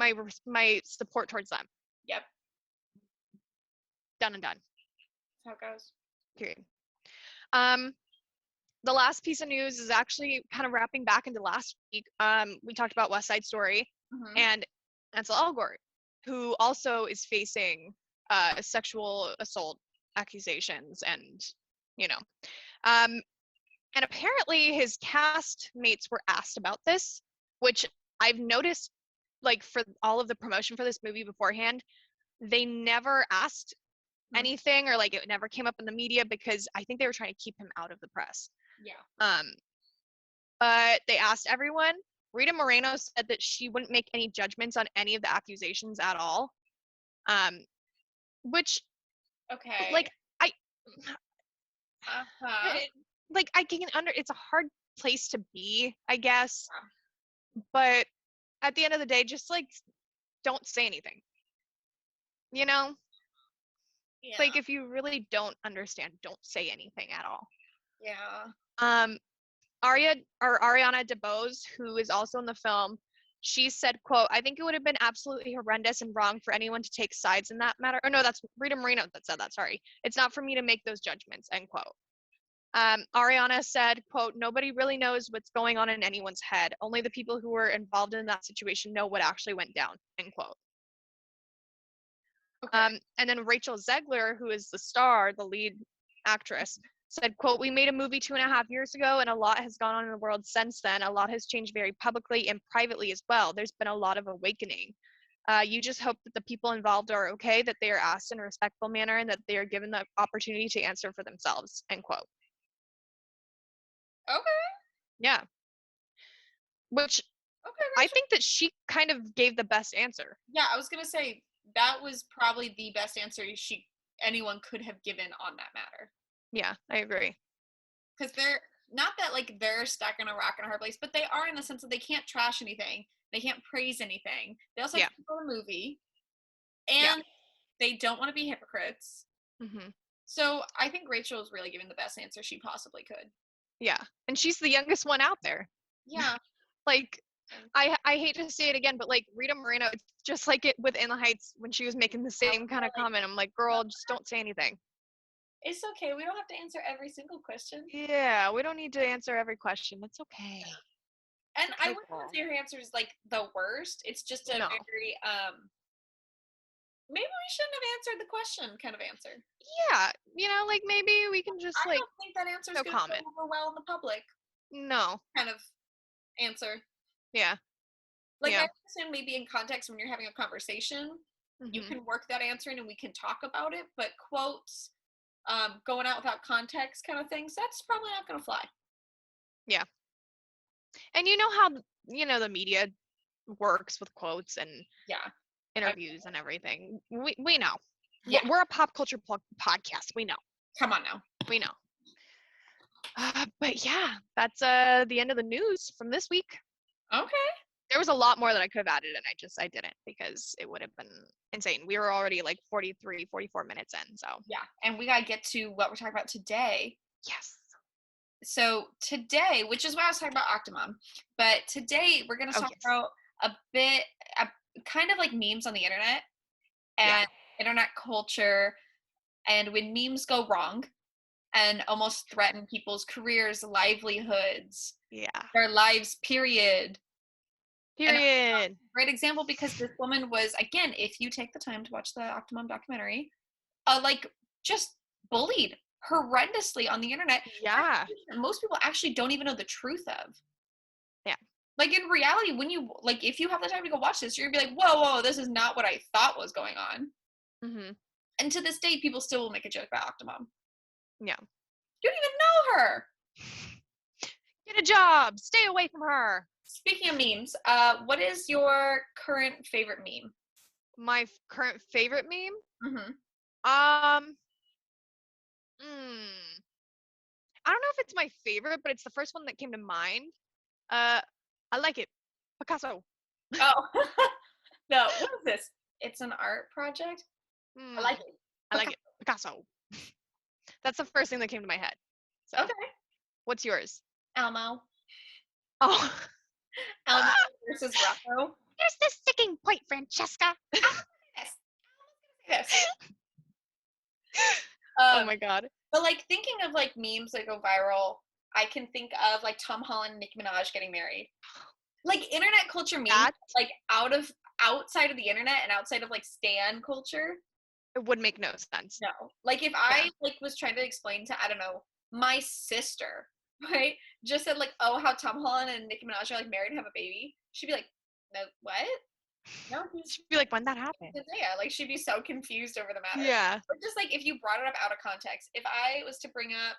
my support towards them. Yep. Done and done. That's how it goes. Period. The last piece of news is actually kind of wrapping back into last week. We talked about West Side Story and Ansel Elgort, who also is facing sexual assault accusations, and and apparently his cast mates were asked about this, which I've noticed, like, for all of the promotion for this movie beforehand, they never asked anything, or like it never came up in the media, because I think they were trying to keep him out of the press. Yeah. But they asked everyone. Rita Moreno said that she wouldn't make any judgments on any of the accusations at all. Which, okay. like, I can it's a hard place to be, I guess. But at the end of the day, just like, don't say anything. Yeah. Like, if you really don't understand, don't say anything at all. Yeah. Ariana DeBose, who is also in the film, she said, quote, "I think it would have been absolutely horrendous and wrong for anyone to take sides in that matter." Or no, that's Rita Moreno that said that, sorry. "It's not for me to make those judgments," end quote. Ariana said, quote, "Nobody really knows what's going on in anyone's head. Only the people who were involved in that situation know what actually went down," end quote. Okay. And then Rachel Zegler, who is the star, the lead actress, said, quote, "We made a movie 2.5 years ago, and a lot has gone on in the world since then. A lot has changed very publicly and privately as well. There's been a lot of awakening. You just hope that the people involved are okay, that they are asked in a respectful manner, and that they are given the opportunity to answer for themselves," end quote. Okay. Yeah. Which, I think that she kind of gave the best answer. Yeah, I was gonna say that was probably the best answer anyone could have given on that matter. Yeah, I agree. Because they're not that like they're stuck in a rock and a hard place, but they are in the sense that they can't trash anything, they can't praise anything. They also have to go to the movie, and they don't want to be hypocrites. So I think Rachel is really giving the best answer she possibly could. Yeah, and she's the youngest one out there. Yeah. Like, I hate to say it again, but like Rita Moreno, just like it with In the Heights when she was making the same kind of comment. I'm like, girl, just don't say anything. It's okay. We don't have to answer every single question. Yeah, we don't need to answer every question. It's okay. And I wouldn't say her answer is like the worst. It's just a very maybe we shouldn't have answered the question kind of answer. Yeah, like maybe we can just I don't think that answer is going to go over well in the public. No. Kind of answer. Yeah. Like, I understand maybe in context when you're having a conversation, you can work that answer in and we can talk about it, but quotes, going out without context kind of things, that's probably not going to fly. Yeah. And you know how, the media works with quotes and interviews and everything. We know. Yeah. We're a pop culture podcast. We know. Come on now. We know. But yeah, that's the end of the news from this week. Okay. There was a lot more that I could have added, and I didn't, because it would have been insane. We were already like 43, 44 minutes in, so. Yeah, and we got to get to what we're talking about today. Yes. So today, which is why I was talking about Octomom, but today we're going to talk about kind of like memes on the internet and internet culture, and when memes go wrong and almost threaten people's careers, livelihoods, their lives, period. Great example, because this woman was, again, if you take the time to watch the Octomom documentary, like just bullied horrendously on the internet. Yeah. Most people actually don't even know the truth of. Yeah. Like, in reality, when you, like, if you have the time to go watch this, you're gonna be like, whoa, this is not what I thought was going on. And to this day, people still will make a joke about Octomom. Yeah. You don't even know her. Get a job. Stay away from her. Speaking of memes, what is your current favorite meme? My current favorite meme? I don't know if it's my favorite, but it's the first one that came to mind. I like it. Picasso. Oh. No, what is this? It's an art project? I like it. I like it. Picasso. That's the first thing that came to my head. So. Okay. What's yours? Elmo. Oh. Elmo versus Rocco. Here's the sticking point, Francesca. Yes. Oh my god. But like thinking of like memes that go viral, I can think of like Tom Holland and Nicki Minaj getting married. Like internet culture memes, That like outside of the internet and outside of like stan culture. it would make no sense. No. Like if I like was trying to explain to, I don't know, my sister, right? Just said like, oh, how Tom Holland and Nicki Minaj are like married and have a baby. She'd be like, no, what? No, he's She'd be like, when that happened? yeah, like she'd be so confused over the matter. Yeah. But just like if you brought it up out of context, if I was to bring up,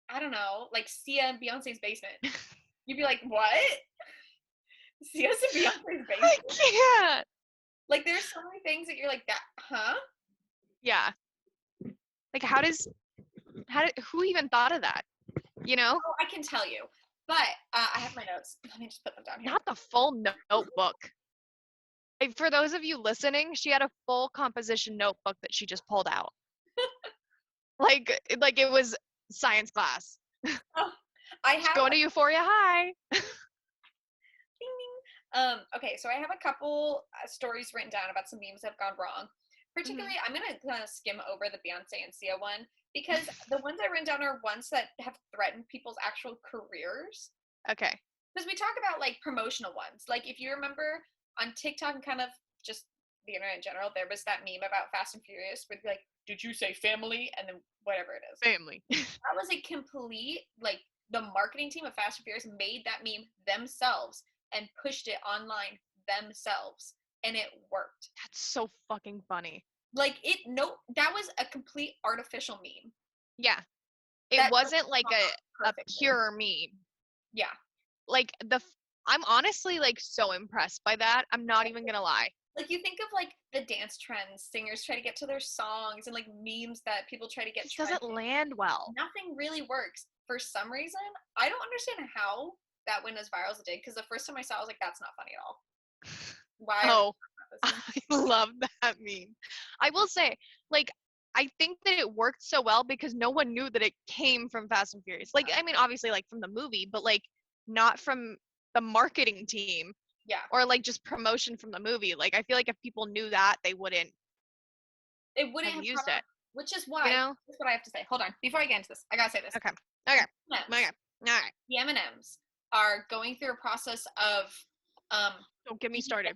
I don't know, like Sia and Beyonce's basement, you'd be like, what? Sia's in Beyonce's basement? I can't. Like there's so many things that you're like, that, huh? Yeah. Like who even thought of that? You know? Oh, I can tell you. But I have my notes. Let me just put them down here. Not the full notebook. Like, for those of you listening, she had a full composition notebook that she just pulled out. like it was science class. Oh, I have Going to Euphoria High. Ding, ding. Okay, so I have a couple stories written down about some memes that have gone wrong. Particularly, I'm going to kind of skim over the Beyonce and Sia one because the ones I written down are ones that have threatened people's actual careers. Okay. Because we talk about like promotional ones. Like if you remember on TikTok and kind of just the internet in general, there was that meme about Fast and Furious where like, did you say family? And then whatever it is. Family. That was a complete, like the marketing team of Fast and Furious made that meme themselves and pushed it online themselves. And it worked. That's so fucking funny. Like that was a complete artificial meme. Yeah. It wasn't like a pure meme. Yeah. Like I'm honestly like so impressed by that. I'm not even gonna lie. Like you think of like the dance trends, singers try to get to their songs and like memes that people try to get. It doesn't land well. Nothing really works for some reason. I don't understand how that went as viral as it did because the first time I saw it, I was like, that's not funny at all. Why? Oh, I love that meme. I will say, like, I think that it worked so well because no one knew that it came from Fast and Furious. Like, I mean, obviously, like, from the movie, but, like, not from the marketing team. Yeah. Or, like, just promotion from the movie. Like, I feel like if people knew that, they wouldn't have used it. Which is why, that's what I have to say. Hold on. Before I get into this, I gotta say this. Okay. All right. The M&Ms are going through a process of don't get me started.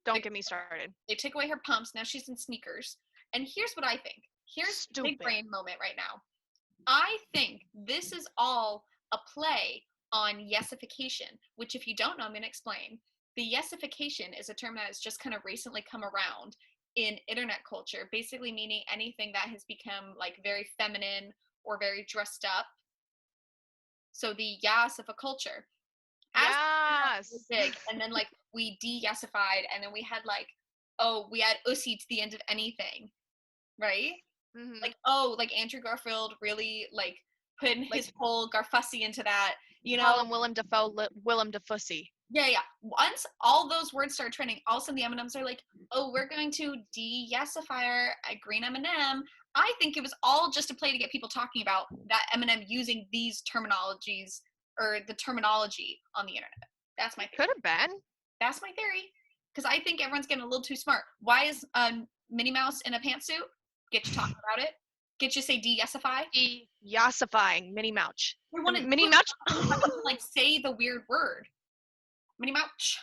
Don't get me started. They took away her pumps. Now she's in sneakers. And here's what I think. Here's the big brain moment right now. I think this is all a play on Yesification, which if you don't know, I'm going to explain. The Yesification is a term that has just kind of recently come around in internet culture, basically meaning anything that has become like very feminine or very dressed up. So the Yesification. Yes. Big, and then like we de-yesified, and then we had like, oh, we add ussy to the end of anything, right? Mm-hmm. Like, oh, like Andrew Garfield really like put his whole Garfussy into that, you know? Call him Willem Dafoe, Willem Dafoe. Yeah. Once all those words start trending, all of a sudden the M&Ms are like, oh, we're going to de-yesify our green M&M. I think it was all just a play to get people talking about that M&M using these terminologies or the terminology on the internet. That's my theory. Could have been. That's my theory. Because I think everyone's getting a little too smart. Why is Minnie Mouse in a pantsuit? Get you talking about it. Get you say de-yesify. De-yesifying Minnie Mouse. Minnie Mouse? Like say the weird word. Minnie Mouse.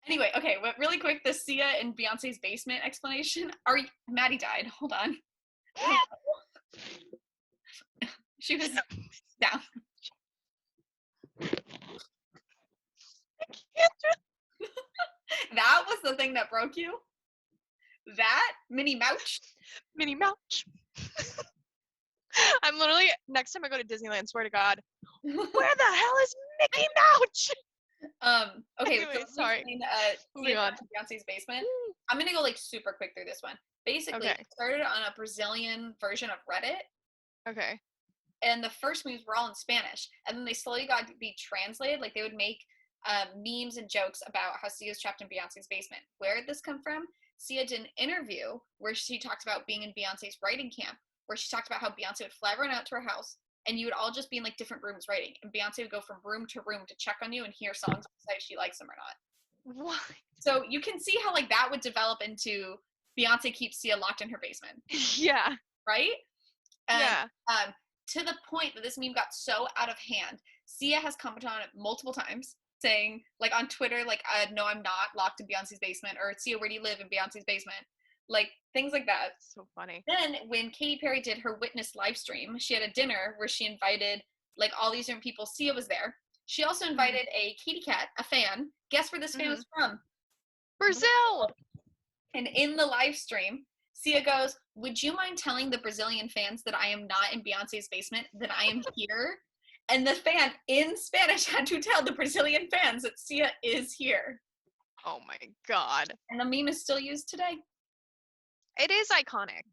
Anyway, okay, but really quick, the Sia and Beyonce's basement explanation. Maddie died. Hold on. She was down. That was the thing that broke you? That? Minnie Mouse? Minnie Mouse. I'm literally, next time I go to Disneyland, swear to God, where the hell is Mickey Mouse? Okay, anyway, so sorry. Moving on to Beyonce's basement. I'm gonna go like super quick through this one. Basically, it started on a Brazilian version of Reddit. Okay. And the first memes were all in Spanish, and then they slowly got to be translated. Like they would make memes and jokes about how Sia's trapped in Beyonce's basement. Where did this come from? Sia did an interview where she talked about being in Beyonce's writing camp, where she talked about how Beyonce would fly everyone out to her house, and you would all just be in like different rooms writing, and Beyonce would go from room to room to check on you and hear songs and decide if she likes them or not. What? So you can see how like that would develop into Beyonce keeps Sia locked in her basement, Yeah. right? And Yeah. to the point that this meme got so out of hand, Sia has commented on it multiple times, saying like on Twitter, like no, I'm not locked in Beyonce's basement, or Sia, where do you live in Beyonce's basement? Like things like that. So funny. Then when Katy Perry did her Witness live stream, she had a dinner where she invited like all these different people. Sia was there. She also invited a kitty cat, a fan. Guess where this fan was from? Brazil. And in the live stream, Sia goes, "Would you mind telling the Brazilian fans that I am not in Beyonce's basement, that I am here?" And the fan in Spanish had to tell the Brazilian fans that Sia is here. Oh my God. And the meme is still used today. It is iconic.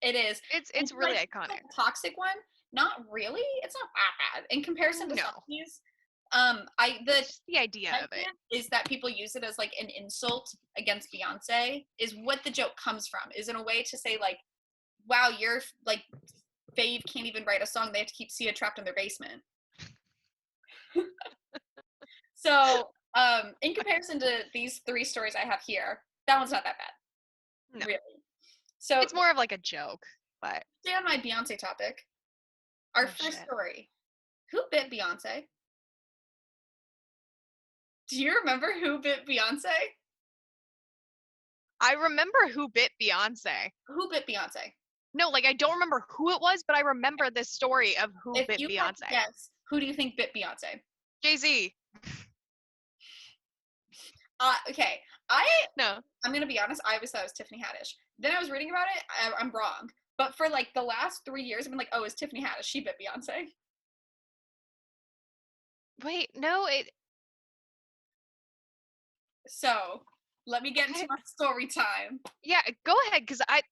It is. It's really iconic. Like a toxic one, not really. It's not that bad in comparison to some of these. The idea of it is that people use it as like an insult against Beyonce. Is what the joke comes from. Is in a way to say like, "Wow, your like fave can't even write a song. They have to keep Sia trapped in their basement." So, in comparison to these 3 stories I have here, that one's not that bad. No. Really. So it's more of like a joke, but stay on my Beyonce topic. Our first story. Who bit Beyonce? Do you remember who bit Beyonce? I remember who bit Beyonce. Who bit Beyonce? No, like I don't remember who it was, but I remember this story of who bit Beyonce. Yes. Who do you think bit Beyonce? Jay-Z. Okay. I'm gonna be honest. I always thought it was Tiffany Haddish. Then I was reading about it. I'm wrong. But for like the last 3 years, I've been like, oh, it's Tiffany Haddish. She bit Beyonce. Wait, no, So let me get into my story time. Yeah, go ahead, because I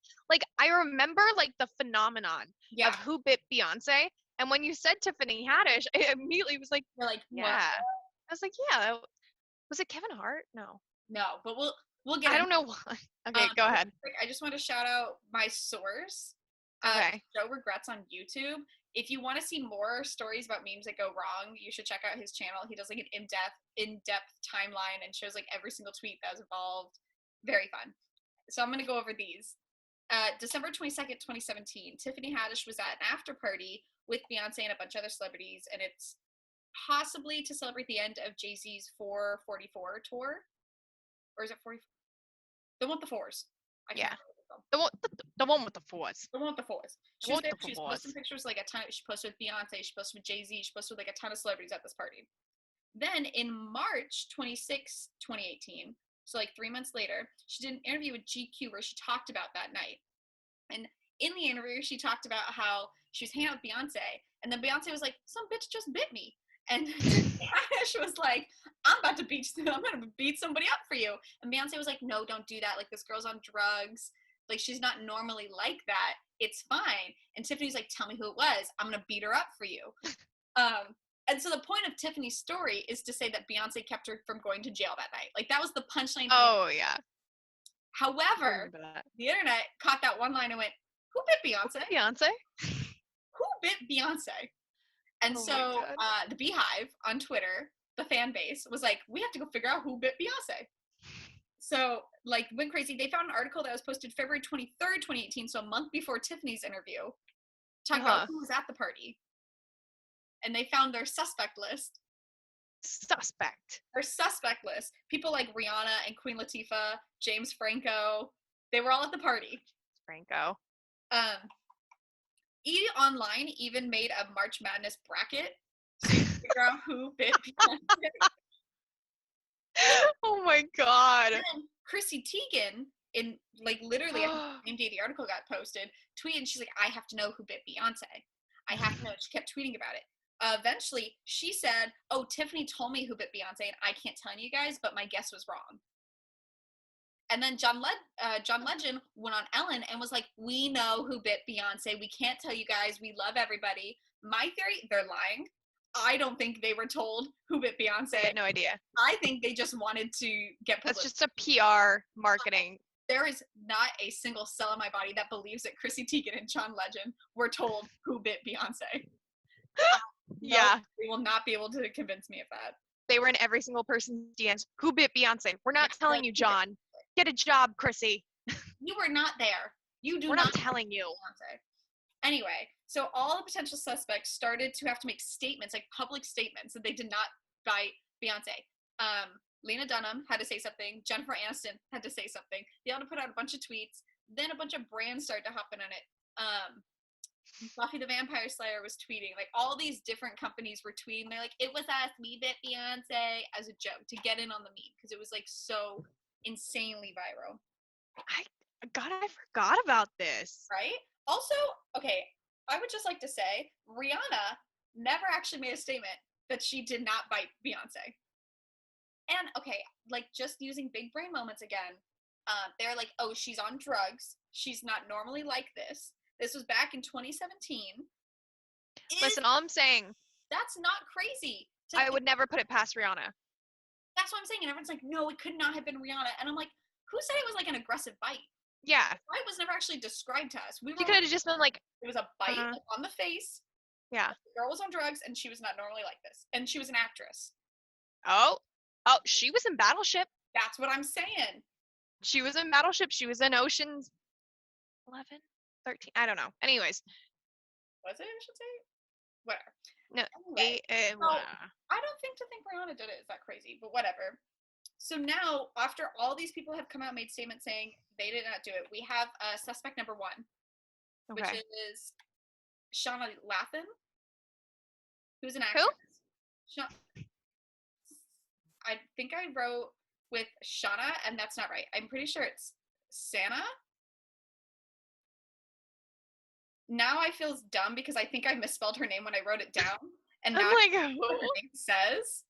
remember like the phenomenon of who bit Beyonce, and when you said Tiffany Haddish, I immediately was like, you're like, yeah. I was like, yeah. Was it Kevin Hart? No, but we'll get. I don't know why. Okay, go ahead. I just want to shout out my source. Joe Regrets on YouTube. If you want to see more stories about memes that go wrong, you should check out his channel. He does like an in-depth timeline and shows like every single tweet that was involved. Very fun. So I'm going to go over these. December 22nd, 2017, Tiffany Haddish was at an after party with Beyonce and a bunch of other celebrities, and it's possibly to celebrate the end of Jay-Z's 444 tour. Or is it 40? The one with the fours. The one with the fours. The one with the fours. She was there. She was posting pictures like a ton. She posted with Beyonce. She posted with Jay-Z. She posted with like a ton of celebrities at this party. Then in March 26, 2018, so like 3 months later, she did an interview with GQ where she talked about that night. And in the interview, she talked about how she was hanging out with Beyonce, and then Beyonce was like, "Some bitch just bit me." And she was like, I'm going to beat somebody up for you. And Beyonce was like, no, don't do that. Like, this girl's on drugs. Like, she's not normally like that. It's fine. And Tiffany's like, tell me who it was. I'm going to beat her up for you. And so the point of Tiffany's story is to say that Beyonce kept her from going to jail that night. Like, that was the punchline. Oh, yeah. However, the internet caught that one line and went, who bit Beyonce? Beyonce? Who bit Beyonce? And so the Beehive on Twitter, the fan base, was like, we have to go figure out who bit Beyonce. So, like, went crazy. They found an article that was posted February 23rd, 2018, so a month before Tiffany's interview, talking about who was at the party. And they found their suspect list. Their suspect list. People like Rihanna and Queen Latifah, James Franco. They were all at the party. Online even made a March Madness bracket to figure out who bit Beyonce. Oh my God. And Chrissy Teigen, in like literally the same day the article got posted, tweeted, she's like, I have to know who bit Beyonce. I have to know. She kept tweeting about it. Eventually, she said, oh, Tiffany told me who bit Beyonce, and I can't tell you guys, but my guess was wrong. And then John Legend went on Ellen and was like, we know who bit Beyonce. We can't tell you guys. We love everybody. My theory, they're lying. I don't think they were told who bit Beyonce. I had no idea. I think they just wanted to get publicity. That's just a PR marketing. There is not a single cell in my body that believes that Chrissy Teigen and John Legend were told who bit Beyonce. Yeah. They will not be able to convince me of that. they were in every single person's DMs. Who bit Beyonce? We're not telling you, John. Get a job, Chrissy. You were not there. We're not telling you. Beyonce. Anyway, so all the potential suspects started to have to make statements, like public statements, that they did not bite Beyonce. Lena Dunham had to say something. Jennifer Aniston had to say something. They had to put out a bunch of tweets. Then a bunch of brands started to hop in on it. Buffy the Vampire Slayer was tweeting. Like, all these different companies were tweeting. They're like, it was us, we bit Beyonce, as a joke, to get in on the meme, because it was, like, so insanely viral. I forgot about this. Right? Also, okay, I would just like to say, Rihanna never actually made a statement that she did not bite Beyonce. And, okay, like, just using big brain moments again, they're like, oh, she's on drugs. She's not normally like this. This was back in 2017. Listen, all I'm saying, that's not crazy. I would never put it past Rihanna. That's what I'm saying. And everyone's like, no, it could not have been Rihanna. And I'm like, who said it was like an aggressive bite? Yeah. The bite was never actually described to us. She could have just been like, it was a bite on the face. Yeah. The girl was on drugs and she was not normally like this. And she was an actress. Oh, she was in Battleship. That's what I'm saying. She was in Battleship. She was in Ocean's 11, 13. I don't know. Anyways. Was it Ocean's 8? Whatever. No. Anyway, I don't think Rihanna did it is that crazy, but whatever. So now, after all these people have come out and made statements saying they did not do it, we have suspect number 1, which is Shauna Lathan, who's an actress. Who? I think I wrote with Shauna, and that's not right. I'm pretty sure it's Santa. Now I feel dumb because I think I misspelled her name when I wrote it down. And now what her name says.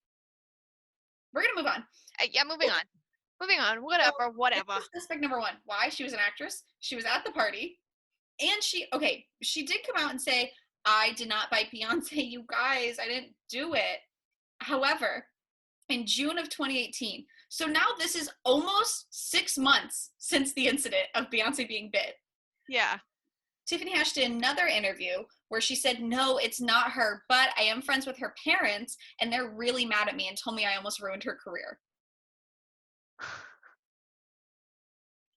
We're going to move on. Yeah, moving on. Whatever. Suspect number 1. Why? She was an actress. She was at the party. And she did come out and say, I did not bite Beyonce, you guys. I didn't do it. However, in June of 2018, so now this is almost 6 months since the incident of Beyonce being bit. Yeah. Tiffany Haddish did another interview where she said, no, it's not her, but I am friends with her parents, and they're really mad at me and told me I almost ruined her career.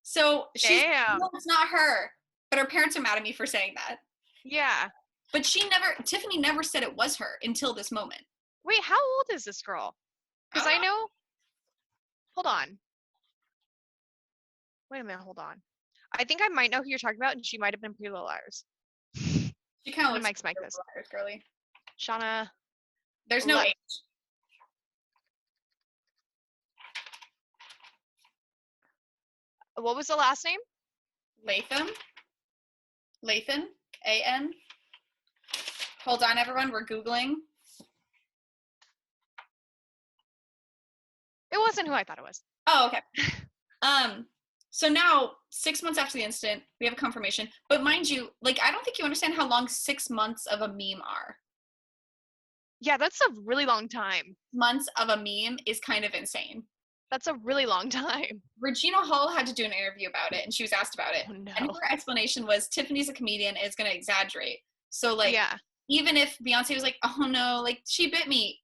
So she's no, it's not her, but her parents are mad at me for saying that. Yeah. But Tiffany never said it was her until this moment. Wait, how old is this girl? Because I know, hold on. Wait a minute, hold on. I think I might know who you're talking about, and she might have been Pretty Little Liars. She kind of looks Mike's mic this. Liars, girly. Shauna. There's no age. What was the last name? Lathan. A-N. Hold on, everyone. We're Googling. It wasn't who I thought it was. Oh, okay. So now, 6 months after the incident, we have a confirmation. But mind you, like, I don't think you understand how long 6 months of a meme are. Yeah, that's a really long time. Months of a meme is kind of insane. That's a really long time. Regina Hall had to do an interview about it, and she was asked about it. Oh, no. And her explanation was, Tiffany's a comedian and is going to exaggerate. So, like, even if Beyonce was like, oh, no, like, she bit me,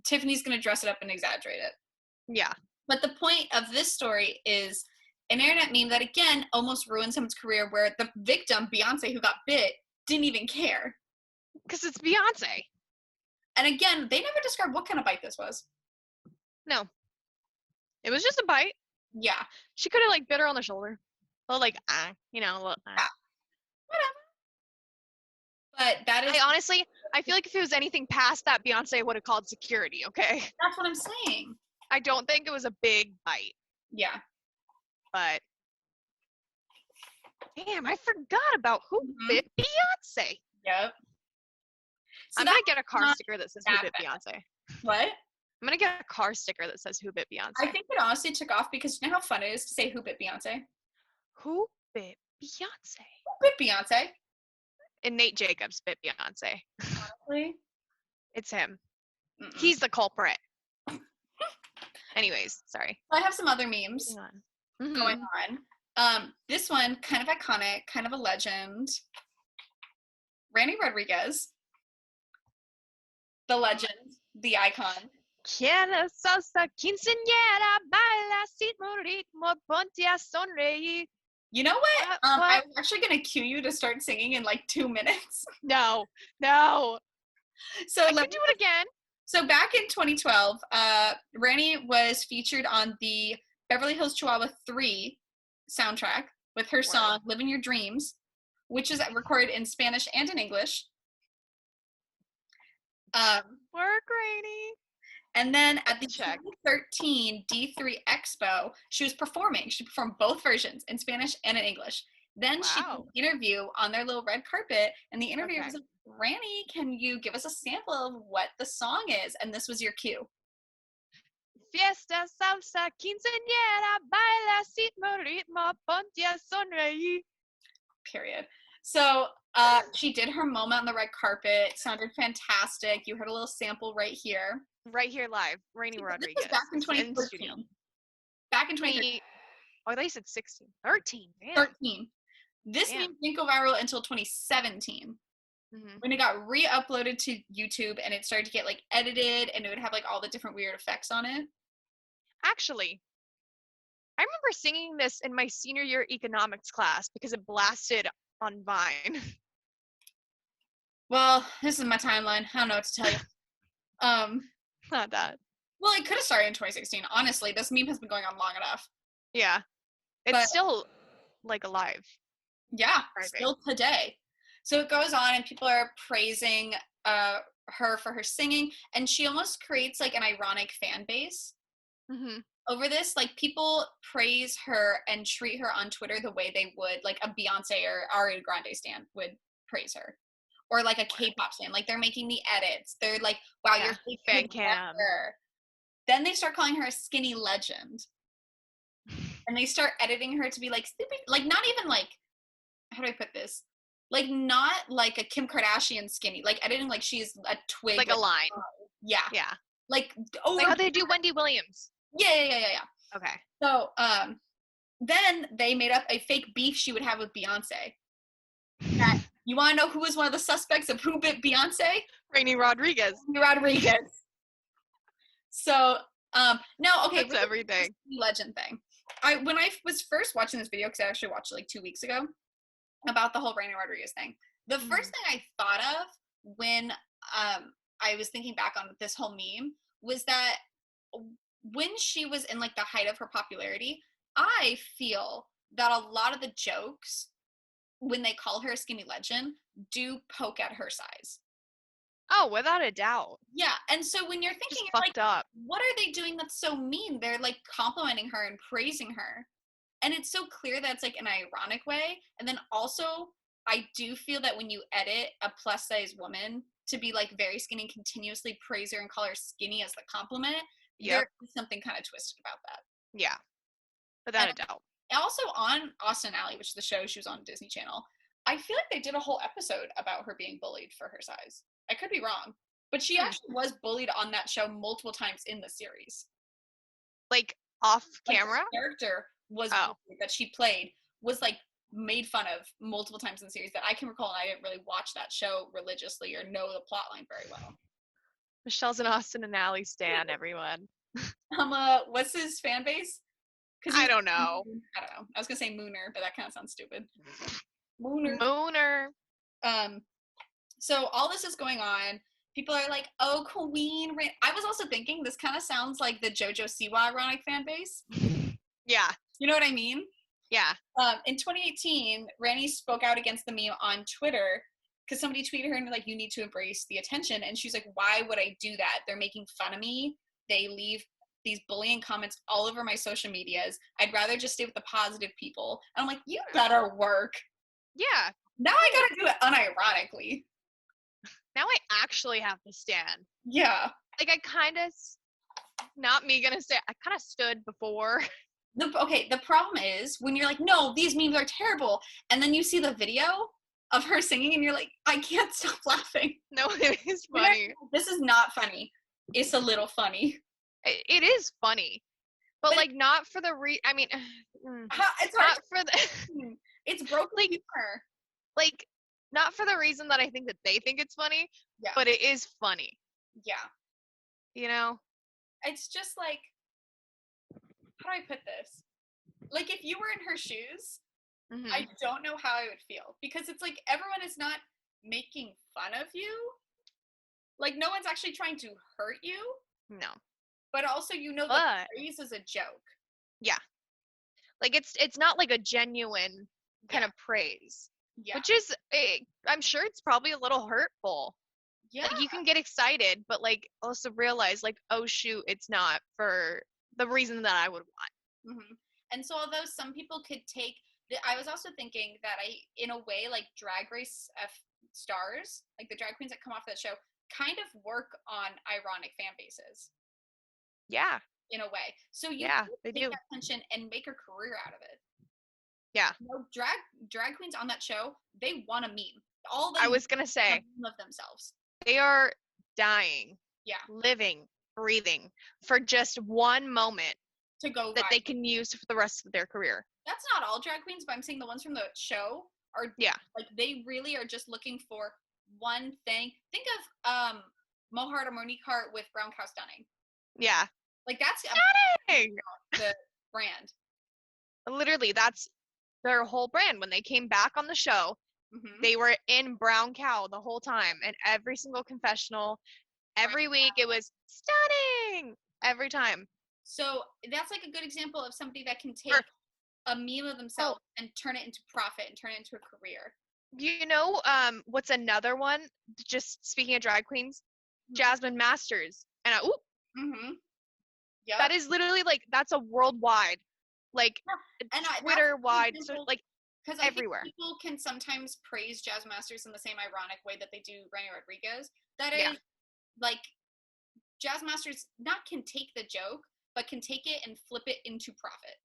Tiffany's going to dress it up and exaggerate it. Yeah. But the point of this story is an internet meme that, again, almost ruined someone's career, where the victim, Beyonce, who got bit, didn't even care. Because it's Beyonce. And again, they never described what kind of bite this was. No. It was just a bite. Yeah. She could have, like, bit her on the shoulder. Well, like, Whatever. But that is... I feel like if it was anything past that, Beyonce would have called security, okay? That's what I'm saying. I don't think it was a big bite. Yeah. But, damn, I forgot about who bit Beyonce. Yep. So I'm going to get a car sticker that says who bit Beyonce. What? I'm going to get a car sticker that says who bit Beyonce. I think it honestly took off because you know how fun it is to say who bit Beyonce? Who bit Beyonce? Who bit Beyonce? And Nate Jacobs bit Beyonce. Honestly? It's him. Mm-mm. He's the culprit. Anyways, sorry. I have some other memes going on. This one, kind of iconic, kind of a legend. Randy Rodriguez. The legend, the icon. Quiero salsa quinceañera, baila sin ritmo, ponte a sonreír. You know what? What? I was actually going to cue you to start singing in like 2 minutes. No. So I could do it again. So back in 2012, Rani was featured on the Beverly Hills Chihuahua 3 soundtrack with her song "Living Your Dreams," which is recorded in Spanish and in English. Work, Rainy. And then at the 2013 D3 Expo, she was performing. She performed both versions in Spanish and in English. Then she did an interview on their little red carpet, and the interviewer was like, Rani, can you give us a sample of what the song is? And this was your cue. Fiesta, salsa, quinceañera, baila sin ritmo, ponte a sonreír. Period. So she did her moment on the red carpet. Sounded fantastic. You heard a little sample right here. Right here live. Rainy Rodriguez. This was back in 2013. Back in 2013. Oh, they said 16. 13. Man. 13. This meme didn't go viral until 2017. When it got re-uploaded to YouTube and it started to get like edited and it would have like all the different weird effects on it. Actually, I remember singing this in my senior year economics class because it blasted on Vine. Well, this is my timeline. I don't know what to tell you. Not that. Well, it could have started in 2016. Honestly, this meme has been going on long enough. Yeah. It's still like alive. Yeah, still today. So it goes on and people are praising her for her singing, and she almost creates like an ironic fan base over this. Like people praise her and treat her on Twitter the way they would like a Beyonce or Ariana Grande stan would praise her. Or like a K-pop stan. Like they're making the edits. They're like, wow, you're a fan cam. Then they start calling her a skinny legend. And they start editing her to be like stupid, like not even like, how do I put this? Like not like a Kim Kardashian skinny, like editing like she's a twig. Like a line. Yeah. Yeah. Like like how they do Wendy Williams. Yeah. Okay. So then they made up a fake beef she would have with Beyonce. That, you want to know who was one of the suspects of who bit Beyonce? Rainy Rodriguez. So no, okay. That's everything. Legend thing. When I was first watching this video, because I actually watched it like 2 weeks ago, about the whole Rainy Rodriguez thing. The first thing I thought of when I was thinking back on this whole meme was that when she was in like the height of her popularity, I feel that a lot of the jokes when they call her a skinny legend do poke at her size. Oh, without a doubt. Yeah, and so when you're thinking, it's fucked up. What are they doing that's so mean? They're like complimenting her and praising her. And it's so clear that it's like an ironic way. And then also, I do feel that when you edit a plus size woman to be like very skinny and continuously praise her and call her skinny as the compliment, there is something kind of twisted about that. Yeah, without a doubt. Also on Austin Alley, which is the show she was on Disney Channel, I feel like they did a whole episode about her being bullied for her size. I could be wrong, but she actually was bullied on that show multiple times in the series. Like off camera? The character was that she played was like made fun of multiple times in the series that I can recall, and I didn't really watch that show religiously or know the plot line very well. Michelle's an Austin and Alley stan, everyone. What's his fan base? I don't know. I don't know. I was gonna say Mooner, but that kind of sounds stupid. Mooner. So all this is going on. People are like, oh, Queen. I was also thinking this kind of sounds like the JoJo Siwa ironic fan base. Yeah. You know what I mean? Yeah. In 2018, Rani spoke out against the meme on Twitter because somebody tweeted her and like, you need to embrace the attention. And she's like, why would I do that? They're making fun of me. They leave these bullying comments all over my social medias. I'd rather just stay with the positive people. And I'm like, you better work. Yeah. Now I gotta do it unironically. Now I actually have to stand. Yeah. Like I kind of, not me gonna say, I kind of stood before. The problem is when you're like, no, these memes are terrible. And then you see the video of her singing and you're like, I can't stop laughing. No, it is funny. This is not funny. It's a little funny. It is funny. But like not for the I mean, it's not for the, it's broken like, humor. Like, not for the reason that I think that they think it's funny, but it is funny. Yeah. You know? it's just like, how do I put this? Like, if you were in her shoes, I don't know how I would feel, because it's like everyone is not making fun of you. Like, no one's actually trying to hurt you. No. But also, the praise is a joke. Yeah. Like, it's not like a genuine kind of praise. Yeah. Which is, I'm sure it's probably a little hurtful. Yeah. Like, you can get excited, but, like, also realize, like, oh, shoot, it's not for the reason that I would want. Mm-hmm. And so, although some people could take, I was also thinking that in a way, like, Drag Race stars, like the drag queens that come off that show, can work on ironic fan bases. Yeah. In a way. So you can take that tension and make a career out of it. Yeah. Drag queens on that show, they want a meme. I was going to say. Of themselves. They are dying. Yeah. Living, breathing for just one moment to go that they can use for the rest of their career. That's not all drag queens, but I'm saying the ones from the show are like, they really are just looking for one thing. Think of Mohart or Monique Hart with Brown Cow Stunning. Yeah. Like, that's stunning. The brand. Literally, that's their whole brand. When they came back on the show, they were in Brown Cow the whole time, and every single confessional, every week, it was stunning every time. So that's like a good example of somebody that can take a meme of themselves and turn it into profit and turn it into a career. You know, what's another one? Just speaking of drag queens, Jasmine Masters, and Yep. That is literally, like, that's a worldwide, like, and Twitter-wide, so, like, because everywhere. People can sometimes praise Jazz Masters in the same ironic way that they do Rainy Rodriguez. That is, like, Jazz Masters can take the joke, but can take it and flip it into profit.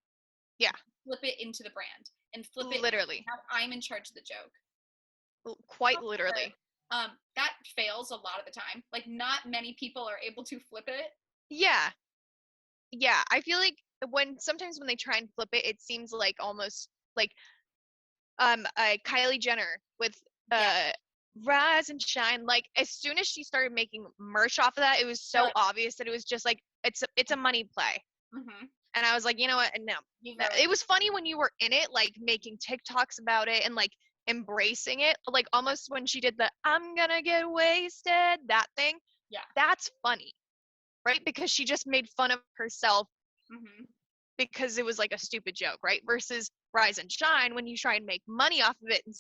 Yeah. Flip it into the brand. And flip it. Literally. Now I'm in charge of the joke. Quite literally. That fails a lot of the time. Like, not many people are able to flip it. Yeah. Yeah, I feel like sometimes when they try and flip it, it seems like almost like Kylie Jenner with Rise and Shine. Like, as soon as she started making merch off of that, it was so obvious that it was just like it's a money play. And I was like, you know what? No, it was funny when you were in it, like making TikToks about it and like embracing it, like almost when she did the "I'm gonna get wasted" that thing. Yeah, that's funny. Right? Because she just made fun of herself because it was like a stupid joke, right? Versus Rise and Shine, when you try and make money off of it and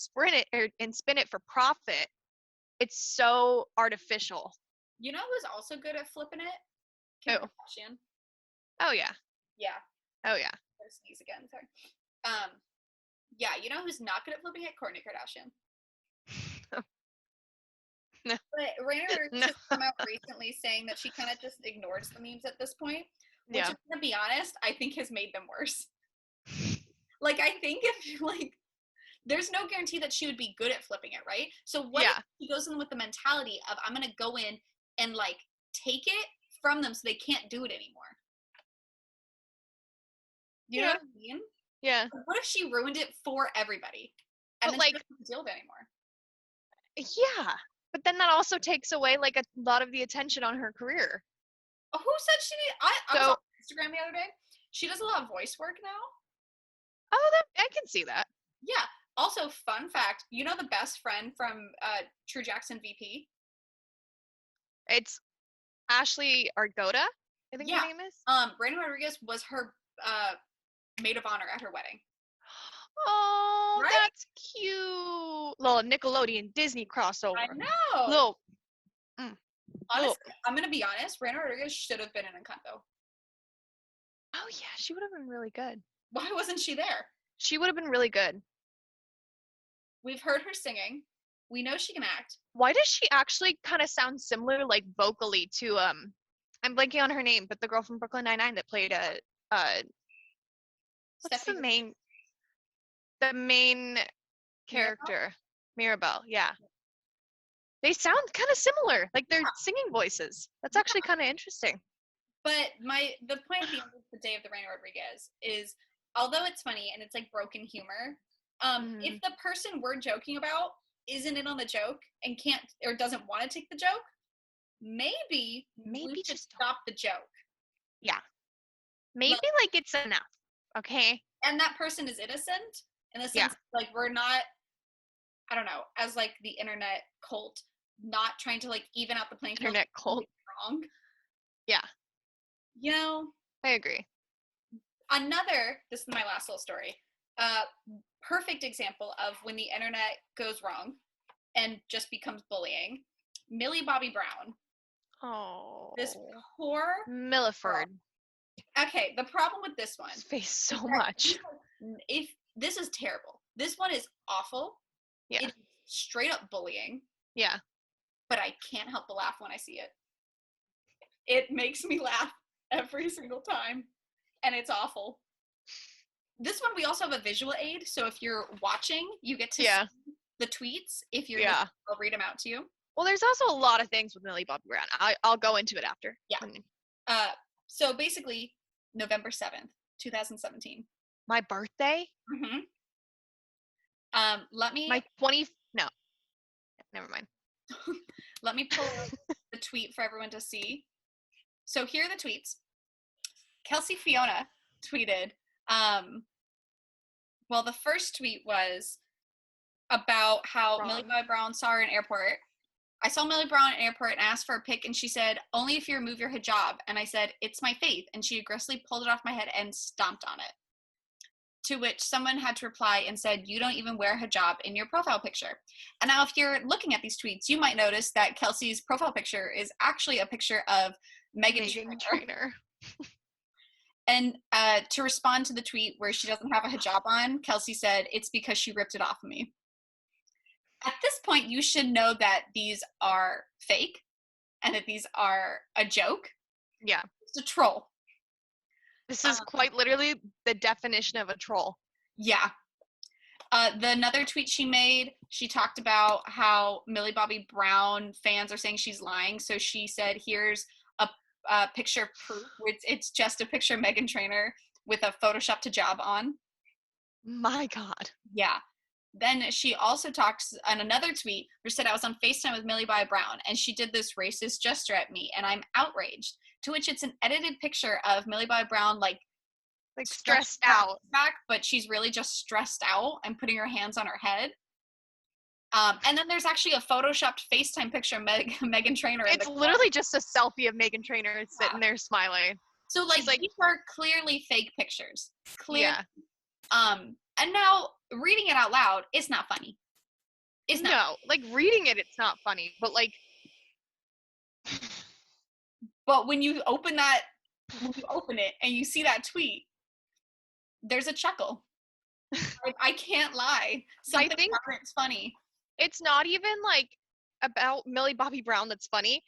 spin it for profit, it's so artificial. You know who's also good at flipping it? Kim Kardashian. Oh, yeah. Yeah. Oh, yeah. I'm gonna sneeze again, sorry. Yeah, you know who's not good at flipping it? Kourtney Kardashian. No. But Rainer just come out recently saying that she kind of just ignores the memes at this point, which, I'm gonna be honest, I think has made them worse. Like, I think if there's no guarantee that she would be good at flipping it, right? So what if she goes in with the mentality of, I'm gonna go in and like take it from them so they can't do it anymore? You know what I mean? Yeah. What if she ruined it for everybody and then she doesn't deal with it anymore? Yeah. But then that also takes away like a lot of the attention on her career. Who said she did? I was on Instagram the other day. She does a lot of voice work now. Oh, I can see that. Yeah. Also, fun fact, you know the best friend from True Jackson VP? It's Ashley Argota, I think her name is. Brandon Rodriguez was her maid of honor at her wedding. Oh, right? That's cute. Little Nickelodeon Disney crossover. I know. Little. Honestly, I'm gonna be honest. Brandon Rodriguez should have been in Encanto. Oh yeah, she would have been really good. Why wasn't she there? She would have been really good. We've heard her singing. We know she can act. Why does she actually kind of sound similar, like vocally, to I'm blanking on her name, but the girl from Brooklyn Nine-Nine that played what's the main character? Mirabelle, yeah. They sound kind of similar, like they're singing voices. That's actually kind of interesting. But the point at the end of the day of the Raina Rodriguez is, although it's funny and it's like broken humor, if the person we're joking about isn't in on the joke and can't or doesn't want to take the joke, maybe we should stop the joke. Yeah. Maybe like it's enough. Okay. And that person is innocent in the sense like we're not, I don't know, as like the internet cult, not trying to like even out the playing field. Internet cult. Wrong. Yeah. You know, I agree. This is my last little story. Perfect example of when the internet goes wrong and just becomes bullying. Millie Bobby Brown. Oh. This poor Milliford. Okay, the problem with this one. His face so much. If this is terrible. This one is awful. Yeah. It's straight up bullying. Yeah. But I can't help but laugh when I see it. It makes me laugh every single time. And it's awful. This one, we also have a visual aid. So if you're watching, you get to see the tweets. If you're listening, I'll read them out to you. Well, there's also a lot of things with Millie Bobby Brown. I'll go into it after. Yeah. So basically, November 7th, 2017. My birthday? Mm-hmm. No. Never mind. Let me pull up the tweet for everyone to see. So here are the tweets. Kelsey Fiona tweeted, well, the first tweet was about how Millie Bobby Brown saw her in airport. I saw Millie Brown in airport and asked for a pic, and she said, only if you remove your hijab. And I said, it's my faith. And she aggressively pulled it off my head and stomped on it. To which someone had to reply and said, you don't even wear hijab in your profile picture. And now if you're looking at these tweets, you might notice that Kelsey's profile picture is actually a picture of Meghan Trainor. And to respond to the tweet where she doesn't have a hijab on, Kelsey said, it's because she ripped it off of me. At this point, you should know that these are fake and that these are a joke. Yeah. It's a troll. This is quite literally the definition of a troll. Yeah. Another tweet she made, she talked about how Millie Bobby Brown fans are saying she's lying. So she said, here's a picture proof. It's just a picture of Meghan Trainor with a photoshopped hijab on. My God. Yeah. Then she also talks on another tweet where said, I was on FaceTime with Millie Bobby Brown and she did this racist gesture at me and I'm outraged. To which it's an edited picture of Millie Bobby Brown like stressed out back, but she's really just stressed out and putting her hands on her head. And then there's actually a photoshopped FaceTime picture of Meghan Trainor. It's literally just a selfie of Meghan Trainor sitting there smiling. So like these are clearly fake pictures. Yeah. And now reading it out loud, it's not funny. It's not. No, like reading it, it's not funny. But like, but when you open it and you see that tweet, there's a chuckle. I can't lie. Something I think it's funny. It's not even like about Millie Bobby Brown that's funny.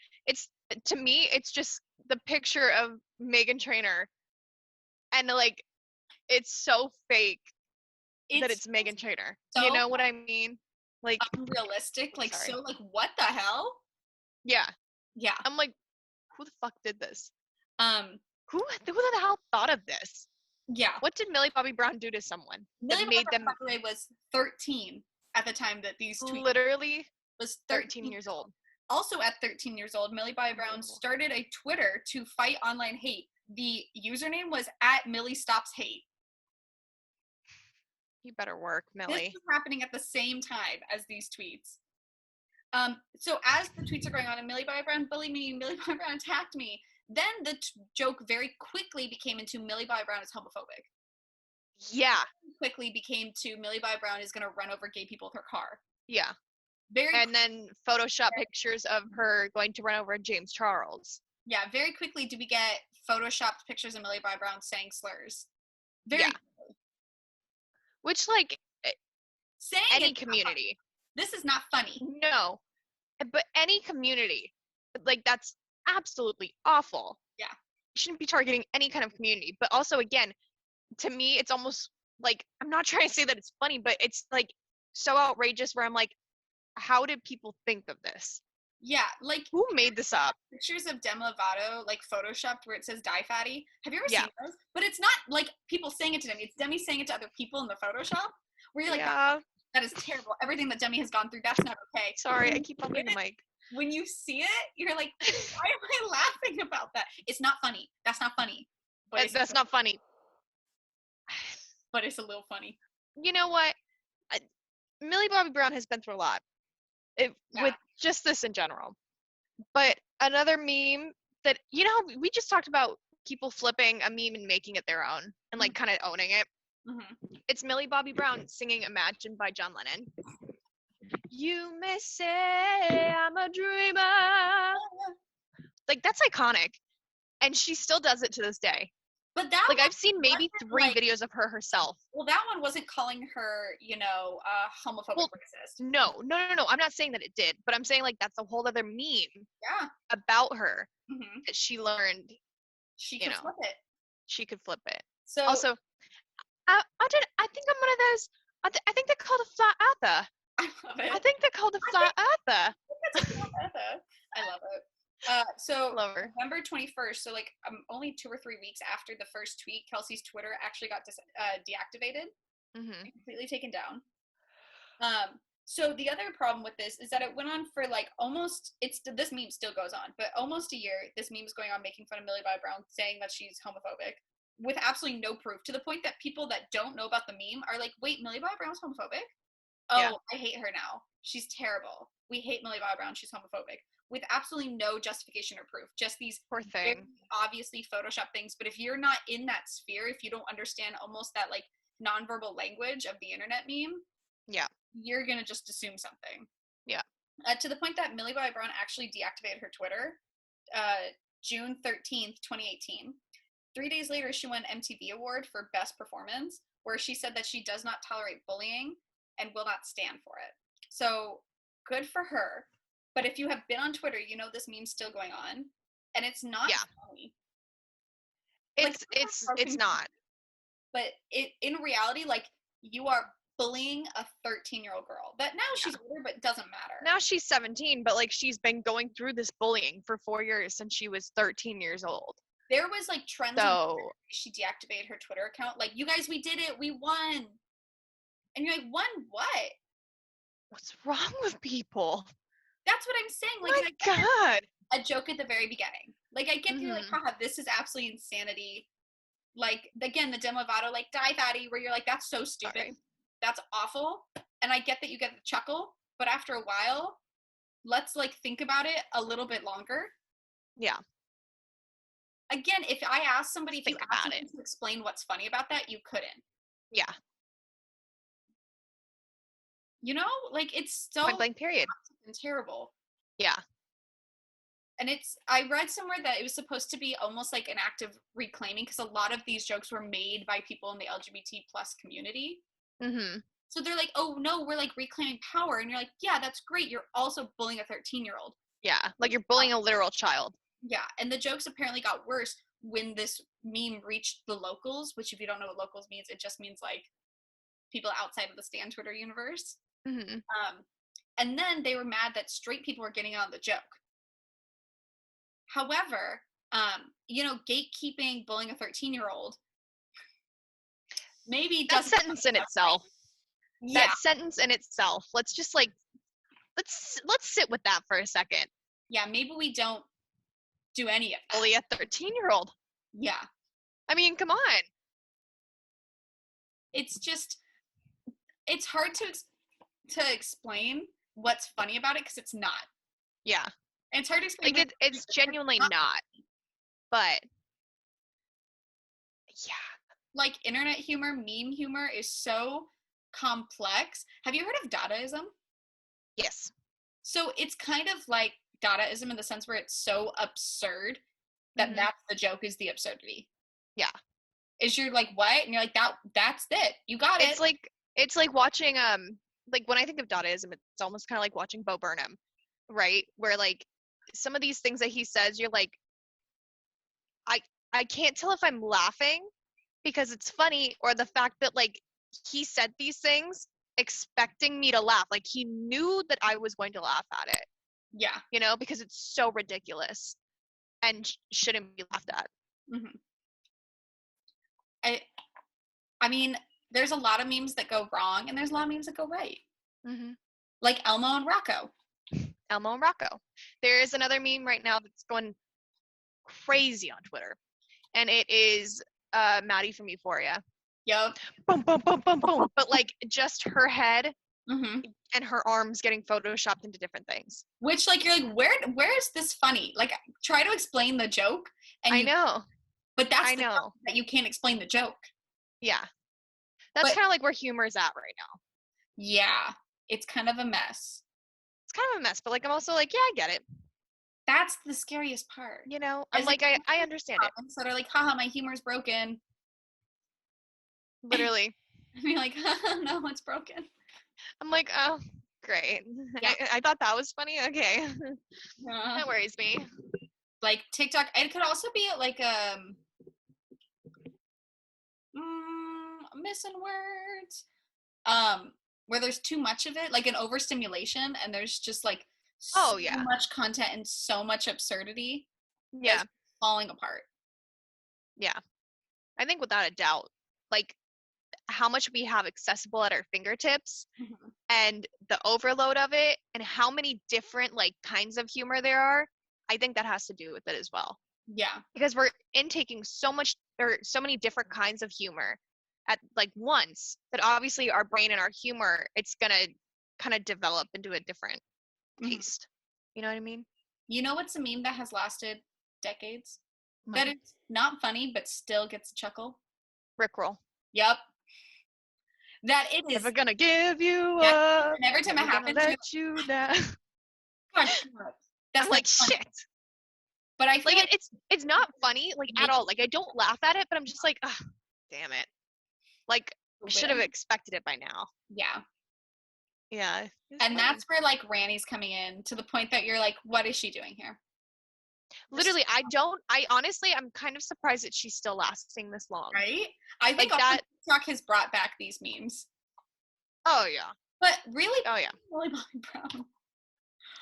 To me, it's just the picture of Meghan Trainor, and like, it's so fake that it's Meghan Trainor. So, you know what I mean? Like unrealistic. Like so. Like what the hell? Yeah. Yeah. I'm like, who the fuck did this? Who the hell thought of this? Yeah. What did Millie Bobby Brown do to someone that made them? By the way, was 13 at the time that these tweets literally was 13 years old. Also at 13 years old, Millie Bobby Brown started a Twitter to fight online hate. The username was @MillieStopsHate. You better work, Millie. This is happening at the same time as these tweets. So as the tweets are going on, and Millie Bobby Brown bullied me, Millie Bobby Brown attacked me, then the joke very quickly became into Millie Bobby Brown is homophobic. Yeah. Quickly became to Millie Bobby Brown is going to run over gay people with her car. Yeah. Then Photoshop pictures of her going to run over James Charles. Yeah, very quickly do we get Photoshopped pictures of Millie Bobby Brown saying slurs. Very quickly. Which, like, saying any community. This is not funny. No. But any community, like, that's absolutely awful. Yeah. You shouldn't be targeting any kind of community. But also, again, to me, it's almost like, I'm not trying to say that it's funny, but it's like so outrageous where I'm like, how did people think of this? Yeah, like who made this up? Pictures of Demi Lovato, like photoshopped where it says "Die Fatty." Have you ever seen those? But it's not like people saying it to Demi. It's Demi saying it to other people in the Photoshop. Where you're like, that is terrible. Everything that Demi has gone through, that's not okay. Sorry, I keep bumping the mic. when you see it, you're like, why am I laughing about that? It's not funny. That's not funny. But That's not funny. But it's a little funny. You know what? Millie Bobby Brown has been through a lot with just this in general. But another meme that, you know, we just talked about people flipping a meme and making it their own and like kind of owning it. Mm-hmm. It's Millie Bobby Brown singing Imagine by John Lennon. You may say I'm a dreamer. Like, that's iconic. And she still does it to this day. But that like, I've seen maybe 3 videos of her herself. Well, that one wasn't calling her, you know, homophobic racist. No. I'm not saying that it did, but I'm saying like that's a whole other meme about her that she learned. She could flip it. She could flip it. So also, I think I'm one of those. I think they're called a flat earther. I love it. I think they're called a flat earther. I love it. So November 21st, so like only 2 or 3 weeks after the first tweet, Kelsey's Twitter actually got deactivated, completely taken down. So the other problem with this is that it went on for like this meme still goes on, but almost a year, this meme is going on making fun of Millie Bobby Brown, saying that she's homophobic with absolutely no proof, to the point that people that don't know about the meme are like, wait, Millie Bobby Brown's homophobic? Oh, yeah. I hate her now. She's terrible. We hate Millie Bobby Brown. She's homophobic. With absolutely no justification or proof. Just these very obviously Photoshop things. But if you're not in that sphere, if you don't understand almost that like nonverbal language of the internet meme, you're going to just assume something. Yeah. To the point that Millie Bobby Brown actually deactivated her Twitter June 13th, 2018. 3 days later, she won an MTV Award for Best Performance, where she said that she does not tolerate bullying and will not stand for it. So good for her. But if you have been on Twitter, you know this meme's still going on, and it's not funny. It's not. But in reality, like, you are bullying a 13-year-old girl. That now she's older, but it doesn't matter. Now she's 17, but like she's been going through this bullying for 4 years since she was 13 years old. There was like trends. So she deactivated her Twitter account. Like, you guys, we did it. We won. And you're like, won what? What's wrong with people? That's what I'm saying. Like, God. A joke at the very beginning. Like, I get the like, haha, this is absolutely insanity. Like, again, the Demi Lovato, like, die fatty, where you're like, that's so stupid. Sorry. That's awful. And I get that you get the chuckle, but after a while, let's like think about it a little bit longer. Yeah. Again, if I asked somebody to explain what's funny about that, you couldn't. Yeah. You know, like, it's so point blank period and terrible. Yeah. And I read somewhere that it was supposed to be almost like an act of reclaiming, because a lot of these jokes were made by people in the LGBT plus community. Mm-hmm. So they're like, oh no, we're like reclaiming power. And you're like, yeah, that's great. You're also bullying a 13-year-old. Yeah. Like, you're bullying a literal child. Yeah. And the jokes apparently got worse when this meme reached the locals, which, if you don't know what locals means, it just means like people outside of the Stan Twitter universe. Mm-hmm. And then they were mad that straight people were getting on the joke. However, you know, gatekeeping, bullying a 13-year-old, maybe that sentence in itself. Yeah. That sentence in itself. Let's just like, let's sit with that for a second. Yeah, maybe we don't do any of that. Bully a 13-year-old. Yeah. I mean, come on. It's just, it's hard to explain what's funny about it, because it's not. Yeah. And it's hard to explain. Like, it's genuinely not. But yeah. Like, internet humor, meme humor is so complex. Have you heard of Dadaism? Yes. So it's kind of like Dadaism in the sense where it's so absurd that that's the joke, is the absurdity. Yeah. Is you're like, what? And you're like, that's it. You got it. It's like watching, like, when I think of Dadaism, it's almost kind of like watching Bo Burnham, right? Where, like, some of these things that he says, you're like, I can't tell if I'm laughing because it's funny, or the fact that, like, he said these things expecting me to laugh. Like, he knew that I was going to laugh at it. Yeah. You know, because it's so ridiculous and shouldn't be laughed at. Mm-hmm. I mean, there's a lot of memes that go wrong, and there's a lot of memes that go right. Mm-hmm. Like Elmo and Rocco. Elmo and Rocco. There is another meme right now that's going crazy on Twitter, and it is Maddie from Euphoria. Yep. Boom, boom, boom, boom, boom. But like just her head Mm-hmm. and her arms getting photoshopped into different things. Which, like, you're like, where is this funny? Like, try to explain the joke, and I know. But that's I the know. joke, that you can't explain the joke. Yeah. That's kind of like where humor is at right now. Yeah, it's kind of a mess. It's kind of a mess, but like I'm also like, yeah, I get it. That's the scariest part. You know, I'm like, I understand it. So they're like, haha, my humor's broken. Literally. And you're like, no, it's broken. I'm like, oh, great. Yeah. I thought that was funny. Okay. That worries me. Like TikTok, it could also be like missing words. Where there's too much of it, like an overstimulation, and there's just like so much content and so much absurdity. Yeah. Falling apart. Yeah. I think without a doubt, like how much we have accessible at our fingertips and the overload of it and how many different like kinds of humor there are, I think that has to do with it as well. Yeah. Because we're intaking so many different kinds of humor at like once that obviously our brain and our humor, it's gonna kind of develop into a different taste. You know what I mean? You know what's a meme that has lasted decades? That it's not funny but still gets a chuckle? Rickroll. Yep. That it is. Never gonna give you up. And every time it happens, let you down. That's like shit. But I feel like it's not funny like at all. Like I don't laugh at it, but I'm just like, oh, damn it. Like I should have expected it by now. Yeah. Yeah. And funny. That's where like Ranny's coming in to the point that you're like, what is she doing here? Literally, I honestly, I'm kind of surprised that she's still lasting this long. Right? I think like that TikTok has brought back these memes. Oh yeah. But really? Oh yeah. Molly Bobby Brown.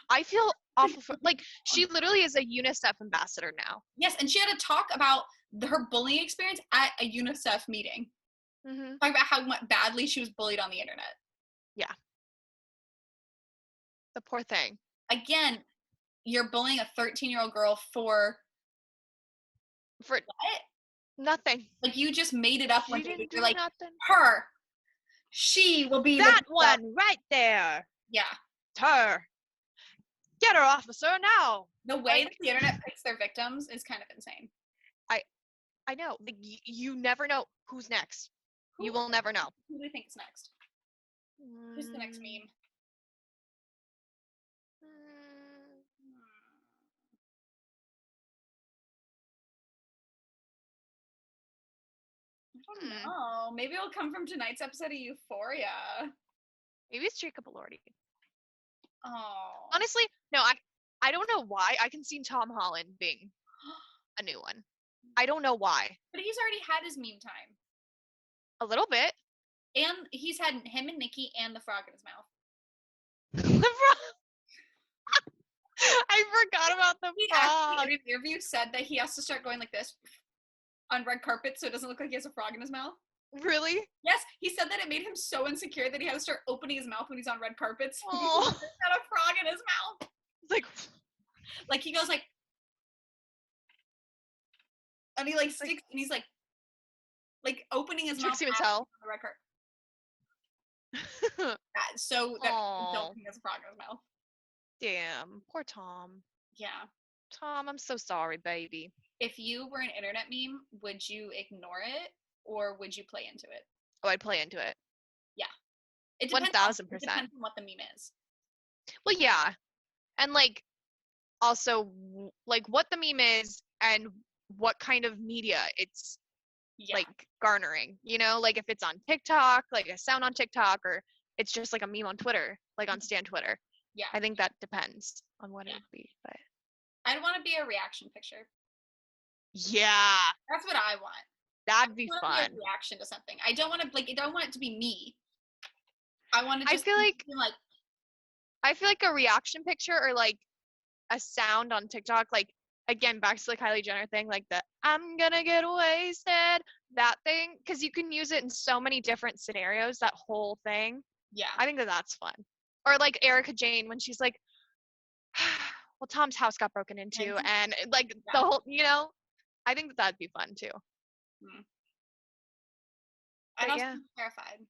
I feel awful for, like she literally is a UNICEF ambassador now. Yes, and she had to talk about her bullying experience at a UNICEF meeting. Talk about how badly she was bullied on the internet. Yeah. The poor thing. Again, you're bullying a 13-year-old girl for what? Nothing. Like you just made it up. You're like nothing. Her. She will be that one right there. Yeah. It's her. Get her, officer, now. The way that the internet picks their victims is kind of insane. I know. Like, you never know who's next. You will never know. Who do you think is next? Who's the next meme? I don't know. Maybe it'll come from tonight's episode of Euphoria. Maybe it's Jacob Elordi. Oh. Honestly, no, I don't know why. I can see Tom Holland being a new one. I don't know why. But he's already had his meme time. A little bit. And he's had him and Nikki and the frog in his mouth. The frog. I forgot about the frog. In an interview said that he has to start going like this on red carpet so it doesn't look like he has a frog in his mouth. Really? Yes, he said that it made him so insecure that he had to start opening his mouth when he's on red carpets. Oh. He had a frog in his mouth. Like he goes like, and he like sticks, and he's like opening his mouth. Trixie Mattel. On the red carpet. So that he has a frog in his mouth. Damn, poor Tom. Yeah. Tom, I'm so sorry, baby. If you were an internet meme, would you ignore it or would you play into it? Oh, I'd play into it. Yeah. It depends 1000%. It depends on what the meme is. Well, yeah. And like also like what the meme is and what kind of media it's like garnering, you know, like if it's on TikTok, like a sound on TikTok, or it's just like a meme on Twitter, like on Stan Twitter. Yeah. I think that depends on what it would be, but I'd want to be a reaction picture. Yeah. That's what I want. That'd be fun. Be a reaction to something. I don't want to I don't want it to be me. I want to just I feel like a reaction picture or like a sound on TikTok, like again back to the Kylie Jenner thing, like the I'm gonna get wasted, that thing, because you can use it in so many different scenarios, that whole thing. Yeah. I think that's fun. Or like Erica Jane when she's like, well, Tom's house got broken into, and like the Yeah. whole, I think that'd be fun too. I'd But also yeah. be terrified.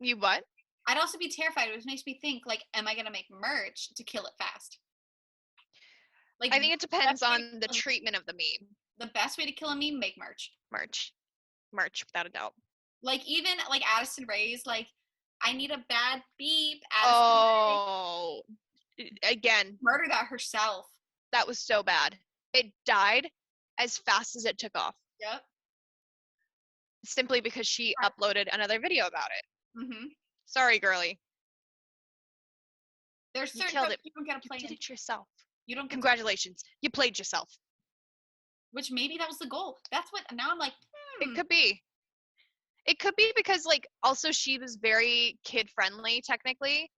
You what? I'd also be terrified. It makes me think, like, am I gonna make merch to kill it fast? Like, I think it depends best way to on the kill a- treatment of the meme. the best way to kill a meme, make merch. Merch, without a doubt. Like, even like Addison Rae's, like, I need a bad beep. Addison Oh, again, murder that herself. that was so bad. It died as fast as it took off. Yep. Simply because she uploaded another video about it. Mm-hmm. Sorry, girly. There's You certain killed jokes it. you don't get to play. You did it yourself. You don't. Congratulations. You played yourself. Which maybe that was the goal. That's what. Now I'm like. It could be. It could be because, like, also she was very kid friendly technically,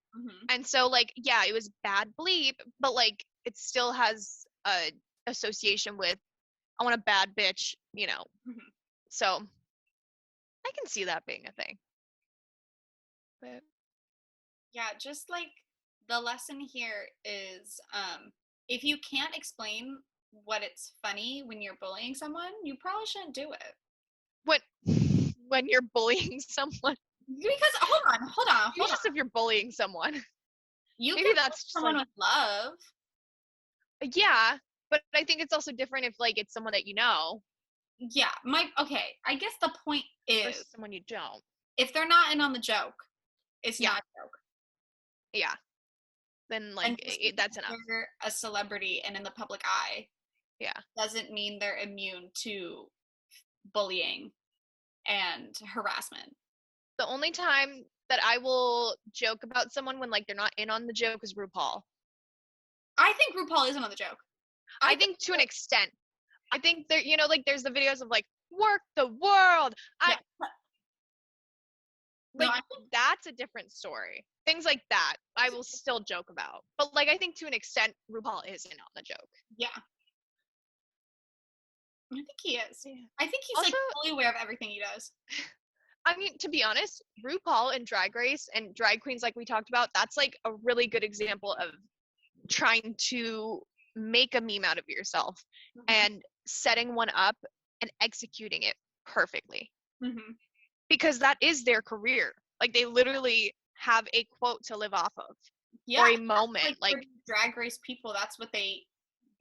and so, like, yeah, it was bad bleep, but like it still has a association with I want a bad bitch, So I can see that being a thing. But yeah, just like the lesson here is, if you can't explain what it's funny when you're bullying someone, you probably shouldn't do it. When you're bullying someone. Because hold on. Just if you're bullying someone. Maybe that's just someone like, with love. Yeah, but I think it's also different if like it's someone that you know. Yeah, I guess the point is versus someone you don't. If they're not in on the joke, it's not a joke. Yeah. Then like that's enough. They're a celebrity and in the public eye. Yeah. Doesn't mean they're immune to bullying and harassment. The only time that I will joke about someone when like they're not in on the joke is RuPaul. I think RuPaul isn't on the joke. I think to an extent. I think there, like there's the videos of like work the world. That's a different story. Things like that I will still joke about. But like I think to an extent RuPaul is in on the joke. Yeah. I think he is. Yeah. I think he's also, like fully aware of everything he does. I mean, to be honest, RuPaul and Drag Race and drag queens like we talked about, that's like a really good example of trying to make a meme out of yourself and setting one up and executing it perfectly. Because that is their career. Like they literally have a quote to live off of. Or a moment. Like Drag Race people, that's what they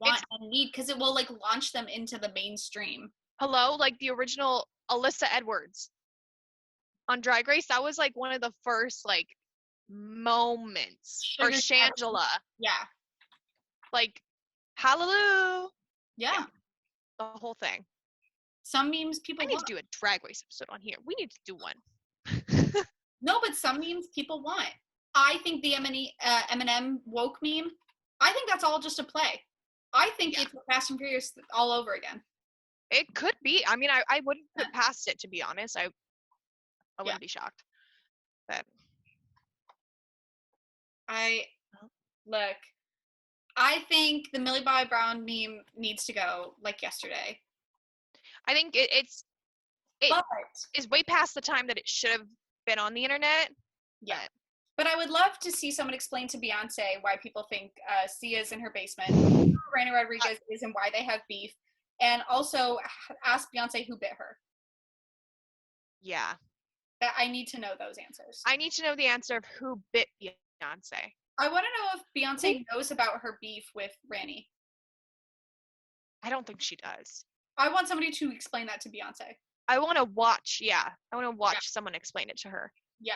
want and need because it will like launch them into the mainstream. Hello, like the original Alyssa Edwards on Drag Race, that was like one of the first like moments. Or Shangela. Yeah. Like hallelujah. Yeah. The whole thing. Some memes people I need to do a Drag Race episode on here. We need to do one. No, but some memes people want. I think the Eminem woke meme, I think that's all just a play. I think it's Fast and Furious all over again. It could be. I mean, I wouldn't put past it, to be honest. I wouldn't be shocked. But Look, I think the Millie Bobby Brown meme needs to go like yesterday. I think it is way past the time that it should have been on the internet. Yeah. But I would love to see someone explain to Beyonce why people think Sia's in her basement, who Raina Rodriguez is and why they have beef, and also ask Beyonce who bit her. Yeah. I need to know those answers. I need to know the answer of who bit Beyonce. I want to know if Beyonce knows about her beef with Ranny. I don't think she does. I want somebody to explain that to Beyonce. I want to watch someone explain it to her. Yeah.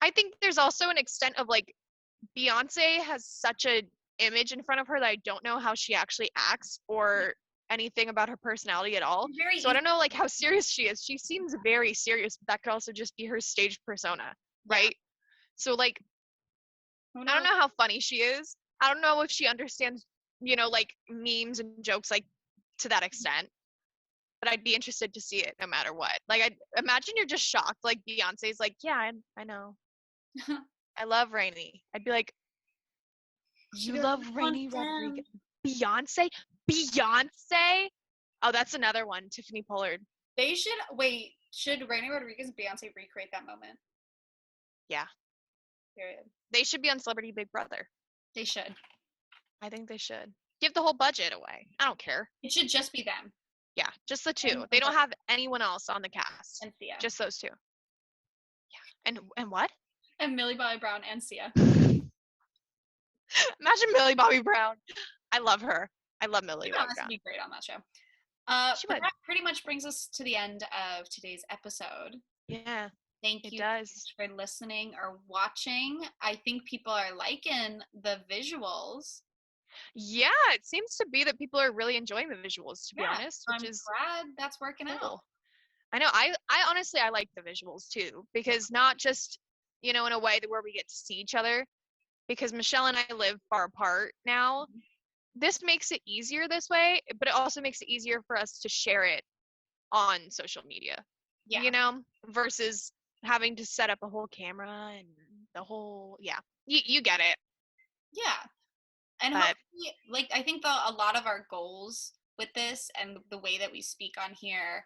I think there's also an extent of like Beyonce has such an image in front of her that I don't know how she actually acts or anything about her personality at all. So I don't know like how serious she is. She seems very serious, but that could also just be her stage persona, right? Yeah. So like I don't know how funny she is. I don't know if she understands, like memes and jokes like to that extent. But I'd be interested to see it no matter what. Like I'd imagine you're just shocked. Like Beyonce's like, yeah, I know. I love Rainy. I'd be like, you love Rainy Rodriguez? Beyonce? Oh, that's another one. Tiffany Pollard. They should should Rainy Rodriguez and Beyonce recreate that moment? Yeah. Period. They should be on Celebrity Big Brother. They should. I think they should. Give the whole budget away. I don't care. It should just be them. Yeah, just the two. They don't have anyone else on the cast. And Sia. Just those two. Yeah. And what? And Millie Bobby Brown and Sia. Imagine Millie Bobby Brown. I love her. I love Millie Bobby Brown. She'd be great on that show. But that pretty much brings us to the end of today's episode. Yeah. Thank you for listening or watching. I think people are liking the visuals. Yeah, it seems to be that people are really enjoying the visuals, to be honest. I'm glad that's working out. I know. I honestly, I like the visuals too, because not just, in a way where we get to see each other, because Michelle and I live far apart now. Mm-hmm. This makes it easier this way, but it also makes it easier for us to share it on social media. Yeah. Versus having to set up a whole camera and the whole, you get it. Yeah. And hopefully, I think a lot of our goals with this and the way that we speak on here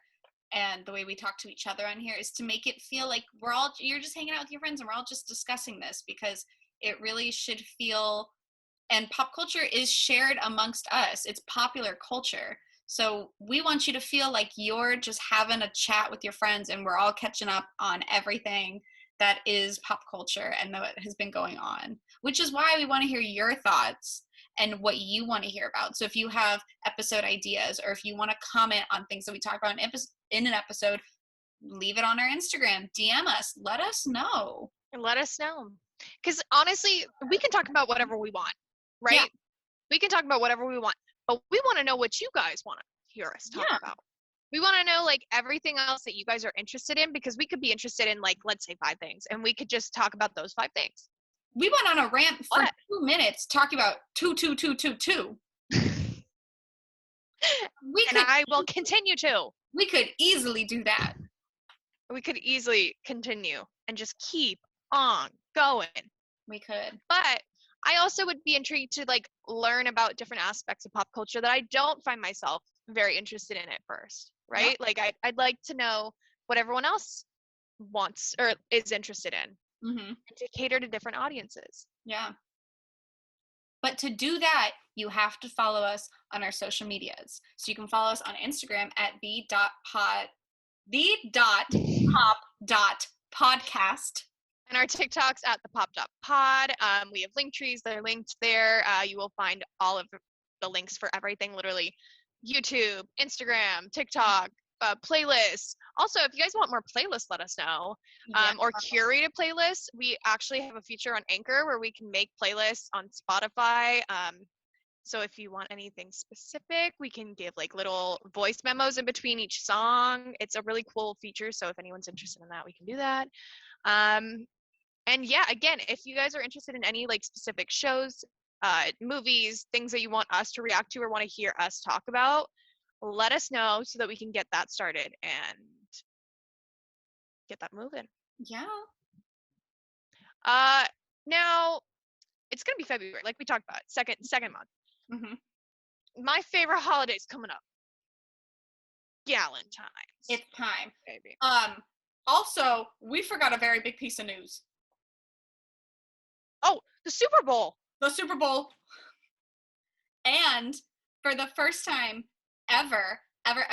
and the way we talk to each other on here is to make it feel like you're just hanging out with your friends and we're all just discussing this, because it really should feel, and pop culture is shared amongst us. It's popular culture. So we want you to feel like you're just having a chat with your friends and we're all catching up on everything that is pop culture and that has been going on, which is why we want to hear your thoughts and what you want to hear about. So if you have episode ideas or if you want to comment on things that we talk about in an episode, leave it on our Instagram, DM us, let us know. Because honestly, we can talk about whatever we want, right? Yeah. We can talk about whatever we want, but we want to know what you guys want to hear us talk about. We want to know everything else that you guys are interested in, because we could be interested in let's say 5 things, and we could just talk about those 5 things. We went on a rant for 2 minutes talking about 2. I will continue to. We could easily do that. We could easily continue and just keep on going. We could. But I also would be intrigued to learn about different aspects of pop culture that I don't find myself very interested in at first, right? Yeah. I'd like to know what everyone else wants or is interested in, and to cater to different audiences. Yeah. But to do that, you have to follow us on our social medias. So you can follow us on Instagram at the.pop.podcast. And our TikToks at the pop.pod. We have link trees that are linked there. You will find all of the links for everything, literally YouTube, Instagram, TikTok, playlists. Also, if you guys want more playlists, let us know. Or curated playlists. We actually have a feature on Anchor where we can make playlists on Spotify. So if you want anything specific, we can give little voice memos in between each song. It's a really cool feature. So if anyone's interested in that, we can do that. And yeah, again, if you guys are interested in any specific shows, movies, things that you want us to react to or want to hear us talk about, let us know so that we can get that started and get that moving. Yeah. Now it's gonna be February, like we talked about, second month. Mm-hmm. My favorite holiday's coming up. Galentine's. It's time, baby. Also, we forgot a very big piece of news. Oh, the Super Bowl. The Super Bowl. And for the first time ever. I don't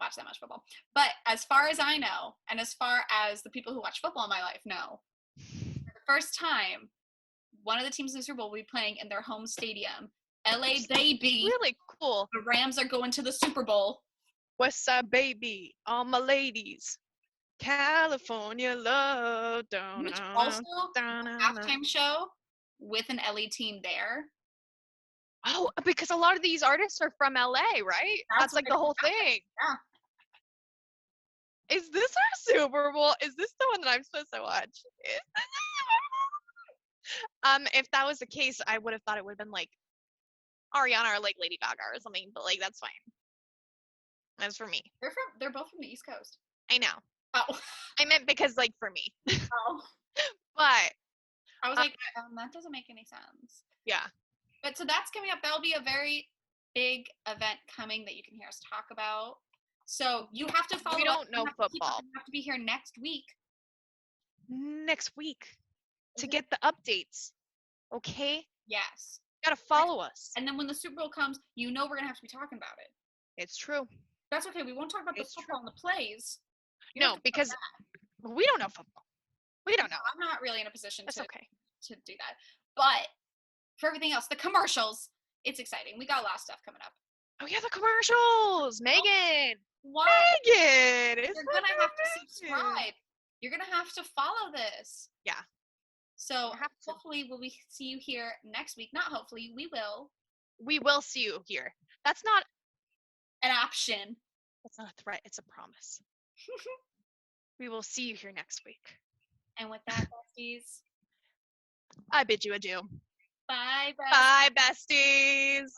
watch that much football. But as far as I know, and as far as the people who watch football in my life know, for the first time, one of the teams in the Super Bowl will be playing in their home stadium. LA baby. Really cool. The Rams are going to the Super Bowl. West Side baby, all my ladies. California love. Which also halftime show with an LA team there. Oh, because a lot of these artists are from LA, right? That's the whole thing. Yeah. Is this our Super Bowl? Is this the one that I'm supposed to watch? If that was the case, I would have thought it would have been Ariana or Lady Gaga or something, but that's fine. That's for me. They're both from the East Coast. I know. Oh. I meant because for me. Oh. But I was that doesn't make any sense. Yeah. But so that's coming up. That'll be a very big event coming that you can hear us talk about. So you have to follow. We don't know football. You have to be here next week. To get the updates. Okay? Yes. Gotta follow us. And then when the Super Bowl comes, we're gonna have to be talking about it. It's true. That's okay. We won't talk about the football and the plays. No, because we don't know football. We don't know. I'm not really in a position That's to okay. to do that. But for everything else, the commercials, it's exciting. We got a lot of stuff coming up. Oh yeah, the commercials. Megan. What? Megan. You're gonna have to subscribe. You're gonna have to follow this. Yeah. So hopefully we'll see you here next week. Not hopefully, we will. We will see you here. That's not an option. That's not a threat. It's a promise. We will see you here next week. And with that, besties, I bid you adieu. bye, besties. Bye, besties.